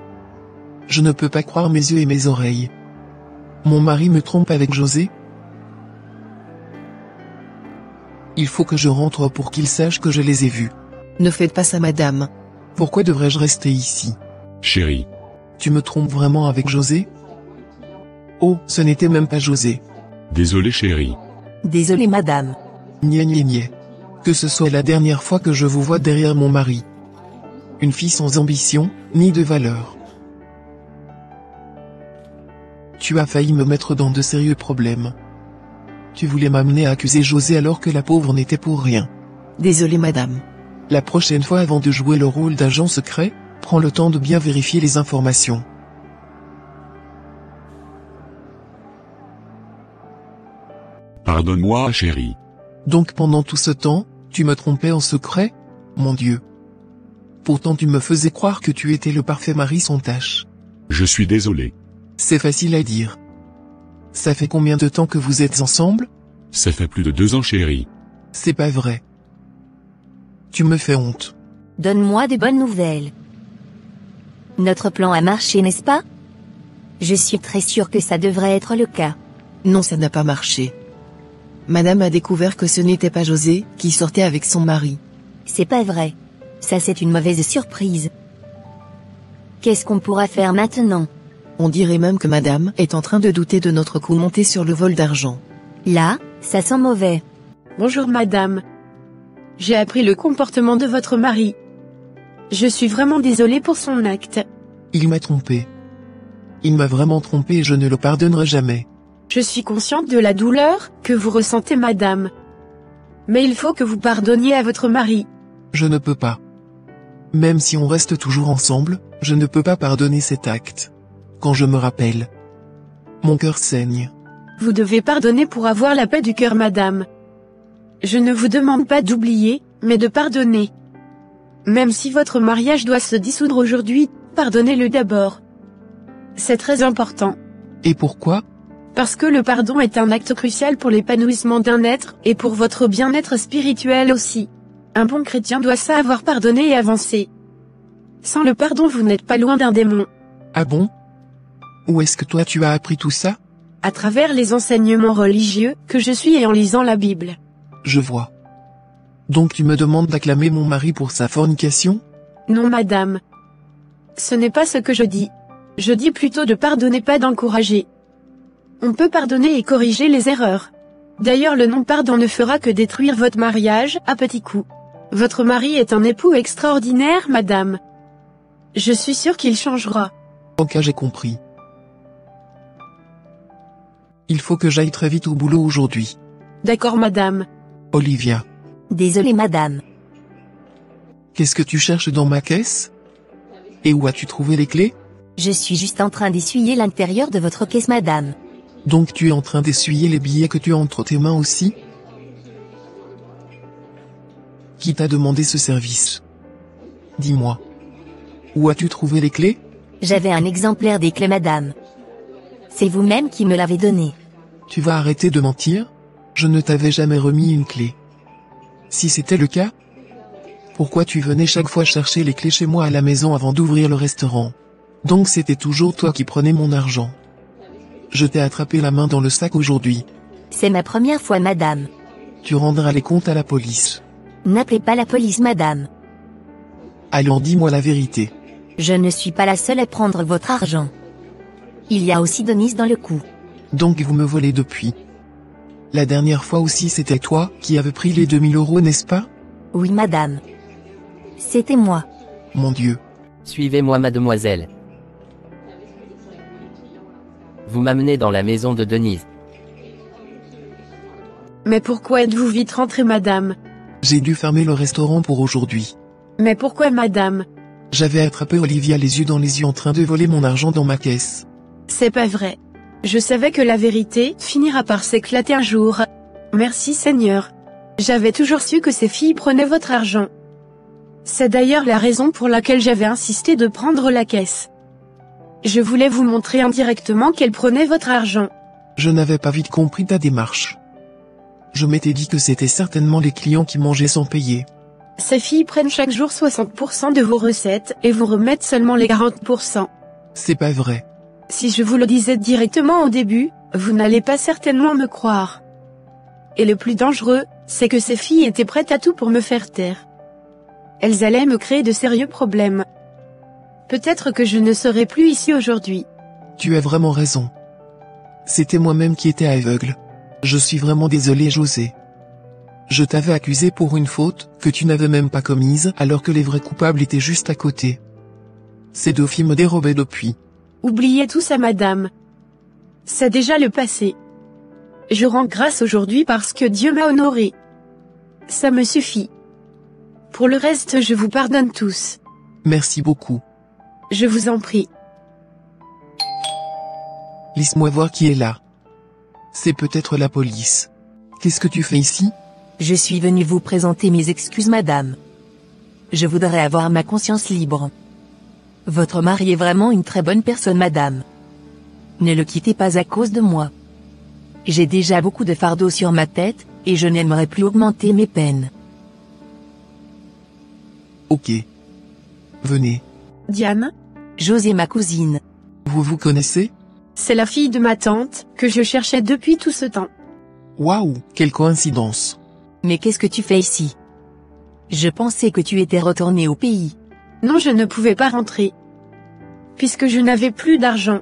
[SPEAKER 9] Je ne peux pas croire mes yeux et mes oreilles. Mon mari me trompe avec José? Il faut que je rentre pour qu'il sache que je les ai vus.
[SPEAKER 10] Ne faites pas ça madame.
[SPEAKER 9] Pourquoi devrais-je rester ici?
[SPEAKER 1] Chérie.
[SPEAKER 9] Tu me trompes vraiment avec José? Oh, ce n'était même pas José.
[SPEAKER 1] Désolé chérie.
[SPEAKER 4] Désolée madame.
[SPEAKER 9] Niais niais niais. Que ce soit la dernière fois que je vous vois derrière mon mari. Une fille sans ambition, ni de valeur. Tu as failli me mettre dans de sérieux problèmes. Tu voulais m'amener à accuser José alors que la pauvre n'était pour rien.
[SPEAKER 10] Désolée madame.
[SPEAKER 9] La prochaine fois avant de jouer le rôle d'agent secret, prends le temps de bien vérifier les informations.
[SPEAKER 1] Pardonne-moi chérie.
[SPEAKER 9] Donc pendant tout ce temps, tu me trompais en secret? Mon Dieu. Pourtant tu me faisais croire que tu étais le parfait mari sans tache.
[SPEAKER 1] Je suis désolé.
[SPEAKER 9] C'est facile à dire. Ça fait combien de temps que vous êtes ensemble?
[SPEAKER 1] Ça fait plus de 2 ans chérie.
[SPEAKER 9] C'est pas vrai. Tu me fais honte.
[SPEAKER 4] Donne-moi de bonnes nouvelles. Notre plan a marché, n'est-ce pas? Je suis très sûre que ça devrait être le cas.
[SPEAKER 10] Non, ça n'a pas marché. Madame a découvert que ce n'était pas José qui sortait avec son mari.
[SPEAKER 4] C'est pas vrai. Ça c'est une mauvaise surprise. Qu'est-ce qu'on pourra faire maintenant?
[SPEAKER 10] On dirait même que madame est en train de douter de notre coup monté sur le vol d'argent.
[SPEAKER 4] Là, ça sent mauvais.
[SPEAKER 3] Bonjour madame. J'ai appris le comportement de votre mari. Je suis vraiment désolée pour son acte.
[SPEAKER 9] Il m'a trompé. Il m'a vraiment trompé et je ne le pardonnerai jamais.
[SPEAKER 3] Je suis consciente de la douleur que vous ressentez madame. Mais il faut que vous pardonniez à votre mari.
[SPEAKER 9] Je ne peux pas. Même si on reste toujours ensemble, je ne peux pas pardonner cet acte. Quand je me rappelle, mon cœur saigne.
[SPEAKER 3] Vous devez pardonner pour avoir la paix du cœur madame. Je ne vous demande pas d'oublier, mais de pardonner. Même si votre mariage doit se dissoudre aujourd'hui, pardonnez-le d'abord. C'est très important.
[SPEAKER 9] Et pourquoi?
[SPEAKER 3] Parce que le pardon est un acte crucial pour l'épanouissement d'un être, et pour votre bien-être spirituel aussi. Un bon chrétien doit savoir pardonner et avancer. Sans le pardon vous n'êtes pas loin d'un démon.
[SPEAKER 9] Ah bon? Où est-ce que toi tu as appris tout ça?
[SPEAKER 3] À travers les enseignements religieux que je suis et en lisant la Bible.
[SPEAKER 9] Je vois. Donc tu me demandes d'acclamer mon mari pour sa fornication?
[SPEAKER 3] Non madame. Ce n'est pas ce que je dis. Je dis plutôt de pardonner, pas d'encourager. On peut pardonner et corriger les erreurs. D'ailleurs le non-pardon ne fera que détruire votre mariage à petits coups. Votre mari est un époux extraordinaire madame. Je suis sûre qu'il changera.
[SPEAKER 9] Ok, j'ai compris. Il faut que j'aille très vite au boulot aujourd'hui.
[SPEAKER 3] D'accord madame.
[SPEAKER 9] Olivia.
[SPEAKER 4] Désolée madame.
[SPEAKER 9] Qu'est-ce que tu cherches dans ma caisse? Et où as-tu trouvé les clés?
[SPEAKER 4] Je suis juste en train d'essuyer l'intérieur de votre caisse madame.
[SPEAKER 9] Donc tu es en train d'essuyer les billets que tu as entre tes mains aussi? Qui t'a demandé ce service? Dis-moi. Où as-tu trouvé les clés?
[SPEAKER 4] J'avais un exemplaire des clés madame. C'est vous-même qui me l'avez donné.
[SPEAKER 9] Tu vas arrêter de mentir? Je ne t'avais jamais remis une clé. Si c'était le cas, pourquoi tu venais chaque fois chercher les clés chez moi à la maison avant d'ouvrir le restaurant? Donc c'était toujours toi qui prenais mon argent. Je t'ai attrapé la main dans le sac aujourd'hui.
[SPEAKER 4] C'est ma première fois madame.
[SPEAKER 9] Tu rendras les comptes à la police.
[SPEAKER 4] N'appelez pas la police madame.
[SPEAKER 9] Allons, dis-moi la vérité.
[SPEAKER 4] Je ne suis pas la seule à prendre votre argent. Il y a aussi Denise dans le coup.
[SPEAKER 9] Donc vous me volez depuis. La dernière fois aussi c'était toi qui avais pris les 2000 €, n'est-ce pas?
[SPEAKER 4] Oui madame. C'était moi.
[SPEAKER 9] Mon Dieu.
[SPEAKER 11] Suivez-moi mademoiselle. Vous m'amenez dans la maison de Denise.
[SPEAKER 3] Mais pourquoi êtes-vous vite rentrée, madame?
[SPEAKER 9] J'ai dû fermer le restaurant pour aujourd'hui.
[SPEAKER 3] Mais pourquoi, madame?
[SPEAKER 9] J'avais attrapé Olivia les yeux en train de voler mon argent dans ma caisse.
[SPEAKER 3] C'est pas vrai. Je savais que la vérité finira par s'éclater un jour. Merci Seigneur. J'avais toujours su que ces filles prenaient votre argent. C'est d'ailleurs la raison pour laquelle j'avais insisté de prendre la caisse. Je voulais vous montrer indirectement qu'elles prenaient votre argent.
[SPEAKER 9] Je n'avais pas vite compris ta démarche. Je m'étais dit que c'était certainement les clients qui mangeaient sans payer.
[SPEAKER 3] Ces filles prennent chaque jour 60% de vos recettes et vous remettent seulement les 40%.
[SPEAKER 9] C'est pas vrai.
[SPEAKER 3] Si je vous le disais directement au début, vous n'allez pas certainement me croire. Et le plus dangereux, c'est que ces filles étaient prêtes à tout pour me faire taire. Elles allaient me créer de sérieux problèmes. Peut-être que je ne serai plus ici aujourd'hui.
[SPEAKER 9] Tu as vraiment raison. C'était moi-même qui étais aveugle. Je suis vraiment désolé, José. Je t'avais accusé pour une faute que tu n'avais même pas commise alors que les vrais coupables étaient juste à côté. Ces deux filles me dérobaient depuis.
[SPEAKER 3] Oubliez tout ça, madame. C'est déjà le passé. Je rends grâce aujourd'hui parce que Dieu m'a honoré. Ça me suffit. Pour le reste, je vous pardonne tous.
[SPEAKER 9] Merci beaucoup.
[SPEAKER 3] Je vous en prie.
[SPEAKER 9] Laisse-moi voir qui est là. C'est peut-être la police. Qu'est-ce que tu fais ici?
[SPEAKER 4] Je suis venu vous présenter mes excuses, madame. Je voudrais avoir ma conscience libre. Votre mari est vraiment une très bonne personne, madame. Ne le quittez pas à cause de moi. J'ai déjà beaucoup de fardeau sur ma tête, et je n'aimerais plus augmenter mes peines.
[SPEAKER 9] Ok. Venez.
[SPEAKER 3] Diane?
[SPEAKER 4] José, ma cousine.
[SPEAKER 9] Vous vous connaissez?
[SPEAKER 3] C'est la fille de ma tante, que je cherchais depuis tout ce temps.
[SPEAKER 9] Waouh, quelle coïncidence.
[SPEAKER 4] Mais qu'est-ce que tu fais ici? Je pensais que tu étais retourné au pays.
[SPEAKER 3] Non, je ne pouvais pas rentrer. Puisque je n'avais plus d'argent.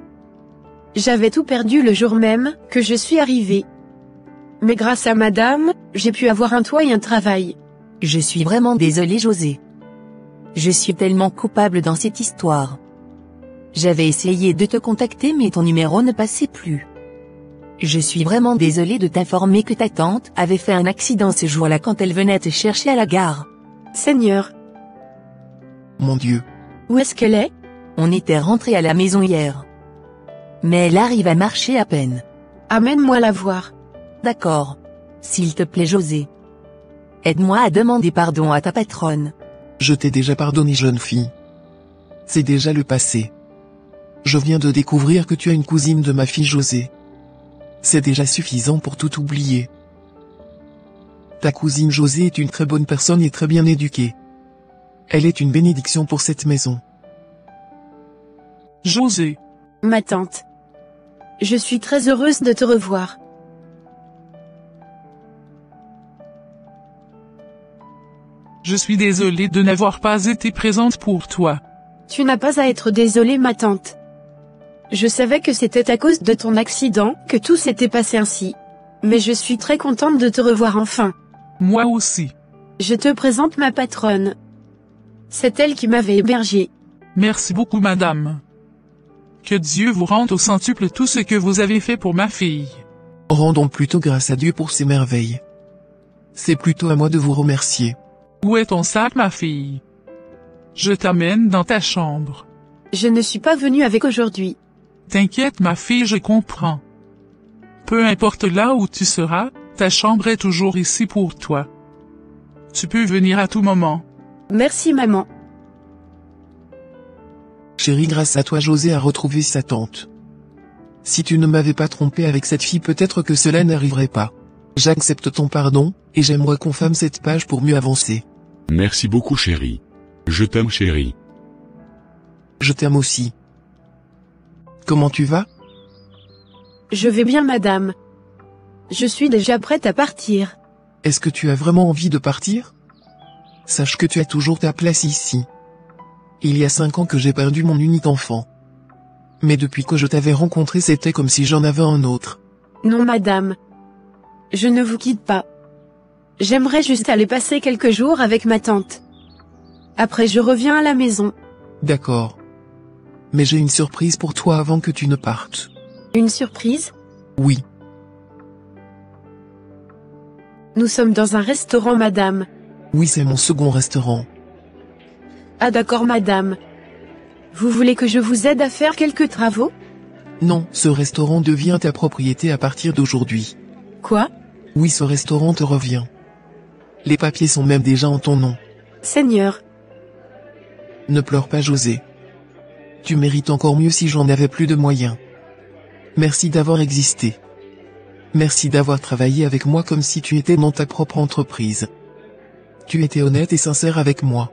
[SPEAKER 3] J'avais tout perdu le jour même que je suis arrivée. Mais grâce à madame, j'ai pu avoir un toit et un travail.
[SPEAKER 4] Je suis vraiment désolé, José. Je suis tellement coupable dans cette histoire. J'avais essayé de te contacter mais ton numéro ne passait plus. Je suis vraiment désolé de t'informer que ta tante avait fait un accident ce jour-là quand elle venait te chercher à la gare.
[SPEAKER 3] Seigneur.
[SPEAKER 9] Mon Dieu.
[SPEAKER 3] Où est-ce qu'elle est?
[SPEAKER 4] On était rentré à la maison hier. Mais elle arrive à marcher à peine.
[SPEAKER 3] Amène-moi la voir.
[SPEAKER 4] D'accord. S'il te plaît, José. Aide-moi à demander pardon à ta patronne.
[SPEAKER 9] Je t'ai déjà pardonné, jeune fille. C'est déjà le passé. Je viens de découvrir que tu as une cousine de ma fille José. C'est déjà suffisant pour tout oublier. Ta cousine José est une très bonne personne et très bien éduquée. Elle est une bénédiction pour cette maison.
[SPEAKER 5] José.
[SPEAKER 3] Ma tante. Je suis très heureuse de te revoir.
[SPEAKER 5] Je suis désolée de n'avoir pas été présente pour toi.
[SPEAKER 3] Tu n'as pas à être désolée, ma tante. Je savais que c'était à cause de ton accident que tout s'était passé ainsi. Mais je suis très contente de te revoir enfin.
[SPEAKER 5] Moi aussi.
[SPEAKER 3] Je te présente ma patronne. C'est elle qui m'avait hébergée.
[SPEAKER 5] Merci beaucoup, madame. Que Dieu vous rende au centuple tout ce que vous avez fait pour ma fille.
[SPEAKER 9] Rendons plutôt grâce à Dieu pour ses merveilles. C'est plutôt à moi de vous remercier.
[SPEAKER 5] Où est ton sac, ma fille? Je t'amène dans ta chambre.
[SPEAKER 3] Je ne suis pas venue avec aujourd'hui.
[SPEAKER 5] T'inquiète, ma fille, je comprends. Peu importe là où tu seras, ta chambre est toujours ici pour toi. Tu peux venir à tout moment.
[SPEAKER 3] Merci, maman.
[SPEAKER 9] Chérie, grâce à toi, José a retrouvé sa tante. Si tu ne m'avais pas trompé avec cette fille, peut-être que cela n'arriverait pas. J'accepte ton pardon, et j'aimerais qu'on ferme cette page pour mieux avancer.
[SPEAKER 1] Merci beaucoup, chérie. Je t'aime, chérie.
[SPEAKER 9] Je t'aime aussi. Comment tu vas?
[SPEAKER 3] Je vais bien, madame. Je suis déjà prête à partir.
[SPEAKER 9] Est-ce que tu as vraiment envie de partir? Sache que tu as toujours ta place ici. Il y a 5 ans que j'ai perdu mon unique enfant. Mais depuis que je t'avais rencontré, c'était comme si j'en avais un autre.
[SPEAKER 3] Non, madame. Je ne vous quitte pas. J'aimerais juste aller passer quelques jours avec ma tante. Après, je reviens à la maison.
[SPEAKER 9] D'accord. Mais j'ai une surprise pour toi avant que tu ne partes.
[SPEAKER 3] Une surprise?
[SPEAKER 9] Oui.
[SPEAKER 3] Nous sommes dans un restaurant, madame.
[SPEAKER 9] Oui, c'est mon second restaurant.
[SPEAKER 3] Ah d'accord, madame. Vous voulez que je vous aide à faire quelques travaux?
[SPEAKER 9] Non, ce restaurant devient ta propriété à partir d'aujourd'hui.
[SPEAKER 3] Quoi?
[SPEAKER 9] Oui, ce restaurant te revient. Les papiers sont même déjà en ton nom.
[SPEAKER 3] Seigneur.
[SPEAKER 9] Ne pleure pas, José. Tu mérites encore mieux si j'en avais plus de moyens. Merci d'avoir existé. Merci d'avoir travaillé avec moi comme si tu étais dans ta propre entreprise. Tu étais honnête et sincère avec moi.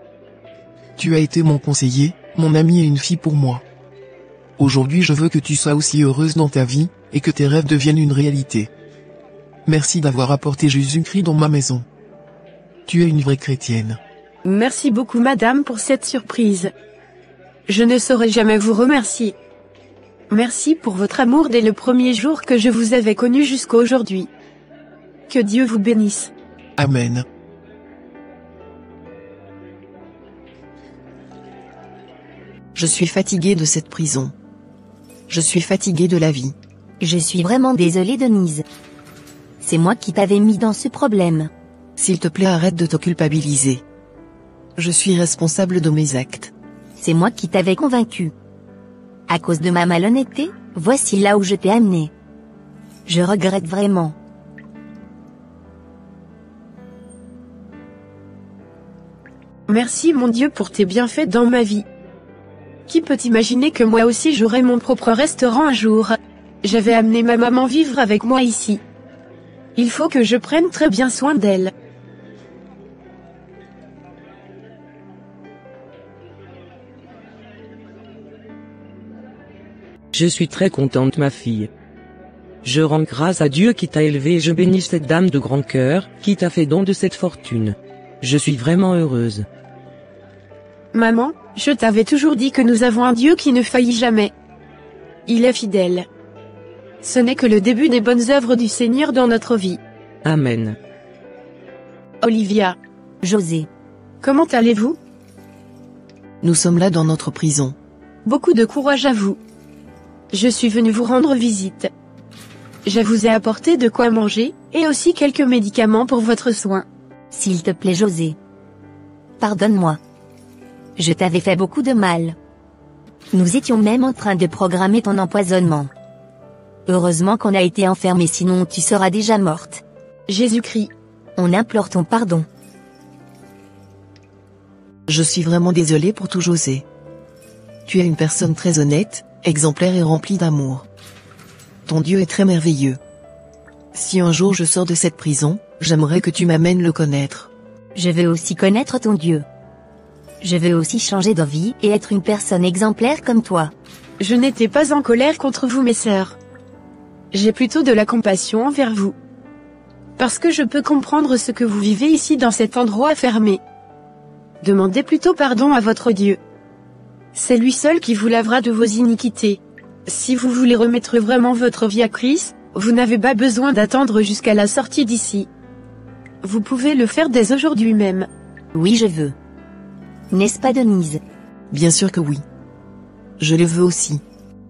[SPEAKER 9] Tu as été mon conseiller, mon ami et une fille pour moi. Aujourd'hui, je veux que tu sois aussi heureuse dans ta vie, et que tes rêves deviennent une réalité. Merci d'avoir apporté Jésus-Christ dans ma maison. Tu es une vraie chrétienne.
[SPEAKER 3] Merci beaucoup, madame, pour cette surprise. Je ne saurais jamais vous remercier. Merci pour votre amour dès le premier jour que je vous avais connu jusqu'à aujourd'hui. Que Dieu vous bénisse.
[SPEAKER 9] Amen.
[SPEAKER 10] Je suis fatigué de cette prison. Je suis fatigué de la vie.
[SPEAKER 12] Je suis vraiment désolée, Denise. C'est moi qui t'avais mis dans ce problème.
[SPEAKER 10] S'il te plaît, arrête de te culpabiliser. Je suis responsable de mes actes.
[SPEAKER 12] C'est moi qui t'avais convaincu. À cause de ma malhonnêteté, voici là où je t'ai amené. Je regrette vraiment.
[SPEAKER 3] Merci mon Dieu pour tes bienfaits dans ma vie. Qui peut imaginer que moi aussi j'aurai mon propre restaurant un jour? J'avais amené ma maman vivre avec moi ici. Il faut que je prenne très bien soin d'elle.
[SPEAKER 2] Je suis très contente, ma fille. Je rends grâce à Dieu qui t'a élevée et je bénis cette dame de grand cœur, qui t'a fait don de cette fortune. Je suis vraiment heureuse.
[SPEAKER 3] Maman, je t'avais toujours dit que nous avons un Dieu qui ne faillit jamais. Il est fidèle. Ce n'est que le début des bonnes œuvres du Seigneur dans notre vie.
[SPEAKER 2] Amen.
[SPEAKER 3] Olivia.
[SPEAKER 12] José.
[SPEAKER 3] Comment allez-vous?
[SPEAKER 10] Nous sommes là dans notre prison.
[SPEAKER 3] Beaucoup de courage à vous. Je suis venue vous rendre visite. Je vous ai apporté de quoi manger, et aussi quelques médicaments pour votre soin.
[SPEAKER 12] S'il te plaît, José. Pardonne-moi. Je t'avais fait beaucoup de mal. Nous étions même en train de programmer ton empoisonnement. Heureusement qu'on a été enfermés, sinon tu seras déjà morte.
[SPEAKER 3] Jésus-Christ.
[SPEAKER 12] On implore ton pardon.
[SPEAKER 10] Je suis vraiment désolé pour tout, José. Tu es une personne très honnête, exemplaire et remplie d'amour. Ton Dieu est très merveilleux. Si un jour je sors de cette prison, j'aimerais que tu m'amènes le connaître.
[SPEAKER 12] Je veux aussi connaître ton Dieu. Je veux aussi changer de vie et être une personne exemplaire comme toi.
[SPEAKER 3] Je n'étais pas en colère contre vous, mes sœurs. J'ai plutôt de la compassion envers vous. Parce que je peux comprendre ce que vous vivez ici dans cet endroit fermé. Demandez plutôt pardon à votre Dieu. C'est lui seul qui vous lavera de vos iniquités. Si vous voulez remettre vraiment votre vie à Christ, vous n'avez pas besoin d'attendre jusqu'à la sortie d'ici. Vous pouvez le faire dès aujourd'hui même.
[SPEAKER 12] Oui, je veux. N'est-ce pas, Denise?
[SPEAKER 10] Bien sûr que oui. Je le veux aussi.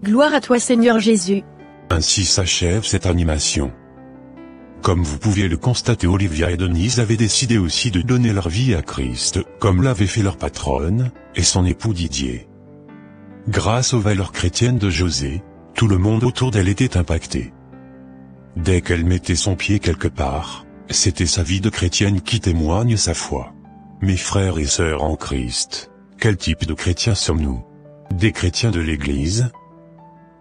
[SPEAKER 3] Gloire à toi, Seigneur Jésus.
[SPEAKER 13] Ainsi s'achève cette animation. Comme vous pouviez le constater, Olivia et Denise avaient décidé aussi de donner leur vie à Christ, comme l'avait fait leur patronne, et son époux Didier. Grâce aux valeurs chrétiennes de José, tout le monde autour d'elle était impacté. Dès qu'elle mettait son pied quelque part, c'était sa vie de chrétienne qui témoigne sa foi. Mes frères et sœurs en Christ, quel type de chrétiens sommes-nous? Des chrétiens de l'Église?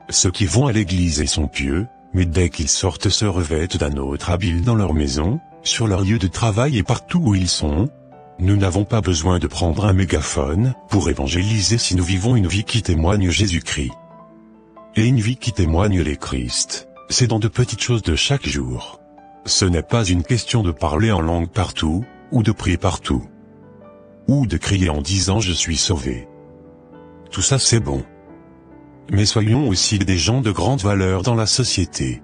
[SPEAKER 13] Ceux qui vont à l'Église et sont pieux, mais dès qu'ils sortent se revêtent d'un autre habit dans leur maison, sur leur lieu de travail et partout où ils sont. Nous n'avons pas besoin de prendre un mégaphone pour évangéliser si nous vivons une vie qui témoigne Jésus-Christ. Et une vie qui témoigne les Christ, c'est dans de petites choses de chaque jour. Ce n'est pas une question de parler en langue partout, ou de prier partout. Ou de crier en disant je suis sauvé. Tout ça c'est bon. Mais soyons aussi des gens de grande valeur dans la société.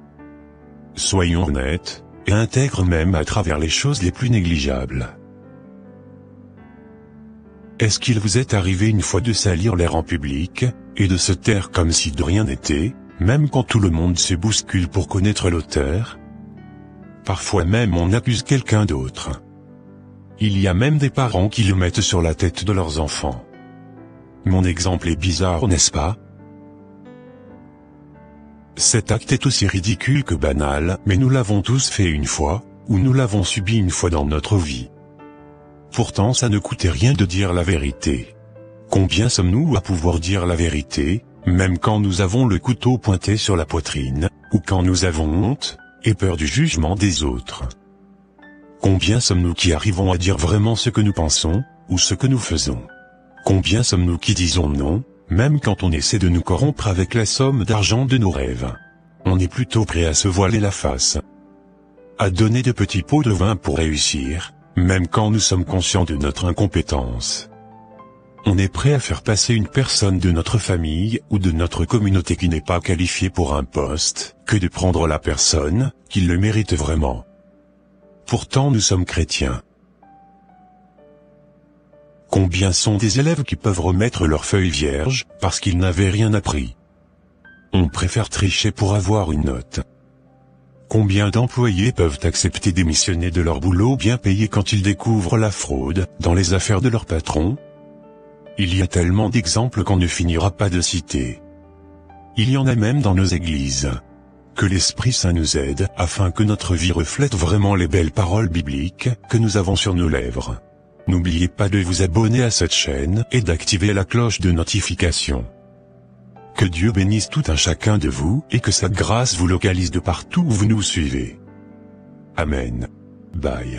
[SPEAKER 13] Soyons honnêtes, et intègres même à travers les choses les plus négligeables. Est-ce qu'il vous est arrivé une fois de salir l'air en public, et de se taire comme si de rien n'était, même quand tout le monde se bouscule pour connaître l'auteur? Parfois même on accuse quelqu'un d'autre. Il y a même des parents qui le mettent sur la tête de leurs enfants. Mon exemple est bizarre, n'est-ce pas? Cet acte est aussi ridicule que banal, mais nous l'avons tous fait une fois, ou nous l'avons subi une fois dans notre vie. Pourtant ça ne coûtait rien de dire la vérité. Combien sommes-nous à pouvoir dire la vérité, même quand nous avons le couteau pointé sur la poitrine, ou quand nous avons honte, et peur du jugement des autres? Combien sommes-nous qui arrivons à dire vraiment ce que nous pensons, ou ce que nous faisons? Combien sommes-nous qui disons non, même quand on essaie de nous corrompre avec la somme d'argent de nos rêves? On est plutôt prêt à se voiler la face, à donner de petits pots de vin pour réussir, même quand nous sommes conscients de notre incompétence. On est prêt à faire passer une personne de notre famille ou de notre communauté qui n'est pas qualifiée pour un poste, que de prendre la personne qui le mérite vraiment. Pourtant nous sommes chrétiens. Combien sont des élèves qui peuvent remettre leurs feuilles vierges, parce qu'ils n'avaient rien appris? On préfère tricher pour avoir une note. Combien d'employés peuvent accepter démissionner de leur boulot bien payé quand ils découvrent la fraude dans les affaires de leur patron? Il y a tellement d'exemples qu'on ne finira pas de citer. Il y en a même dans nos églises. Que l'Esprit Saint nous aide afin que notre vie reflète vraiment les belles paroles bibliques que nous avons sur nos lèvres. N'oubliez pas de vous abonner à cette chaîne et d'activer la cloche de notification. Que Dieu bénisse tout un chacun de vous et que sa grâce vous localise de partout où vous nous suivez. Amen. Bye.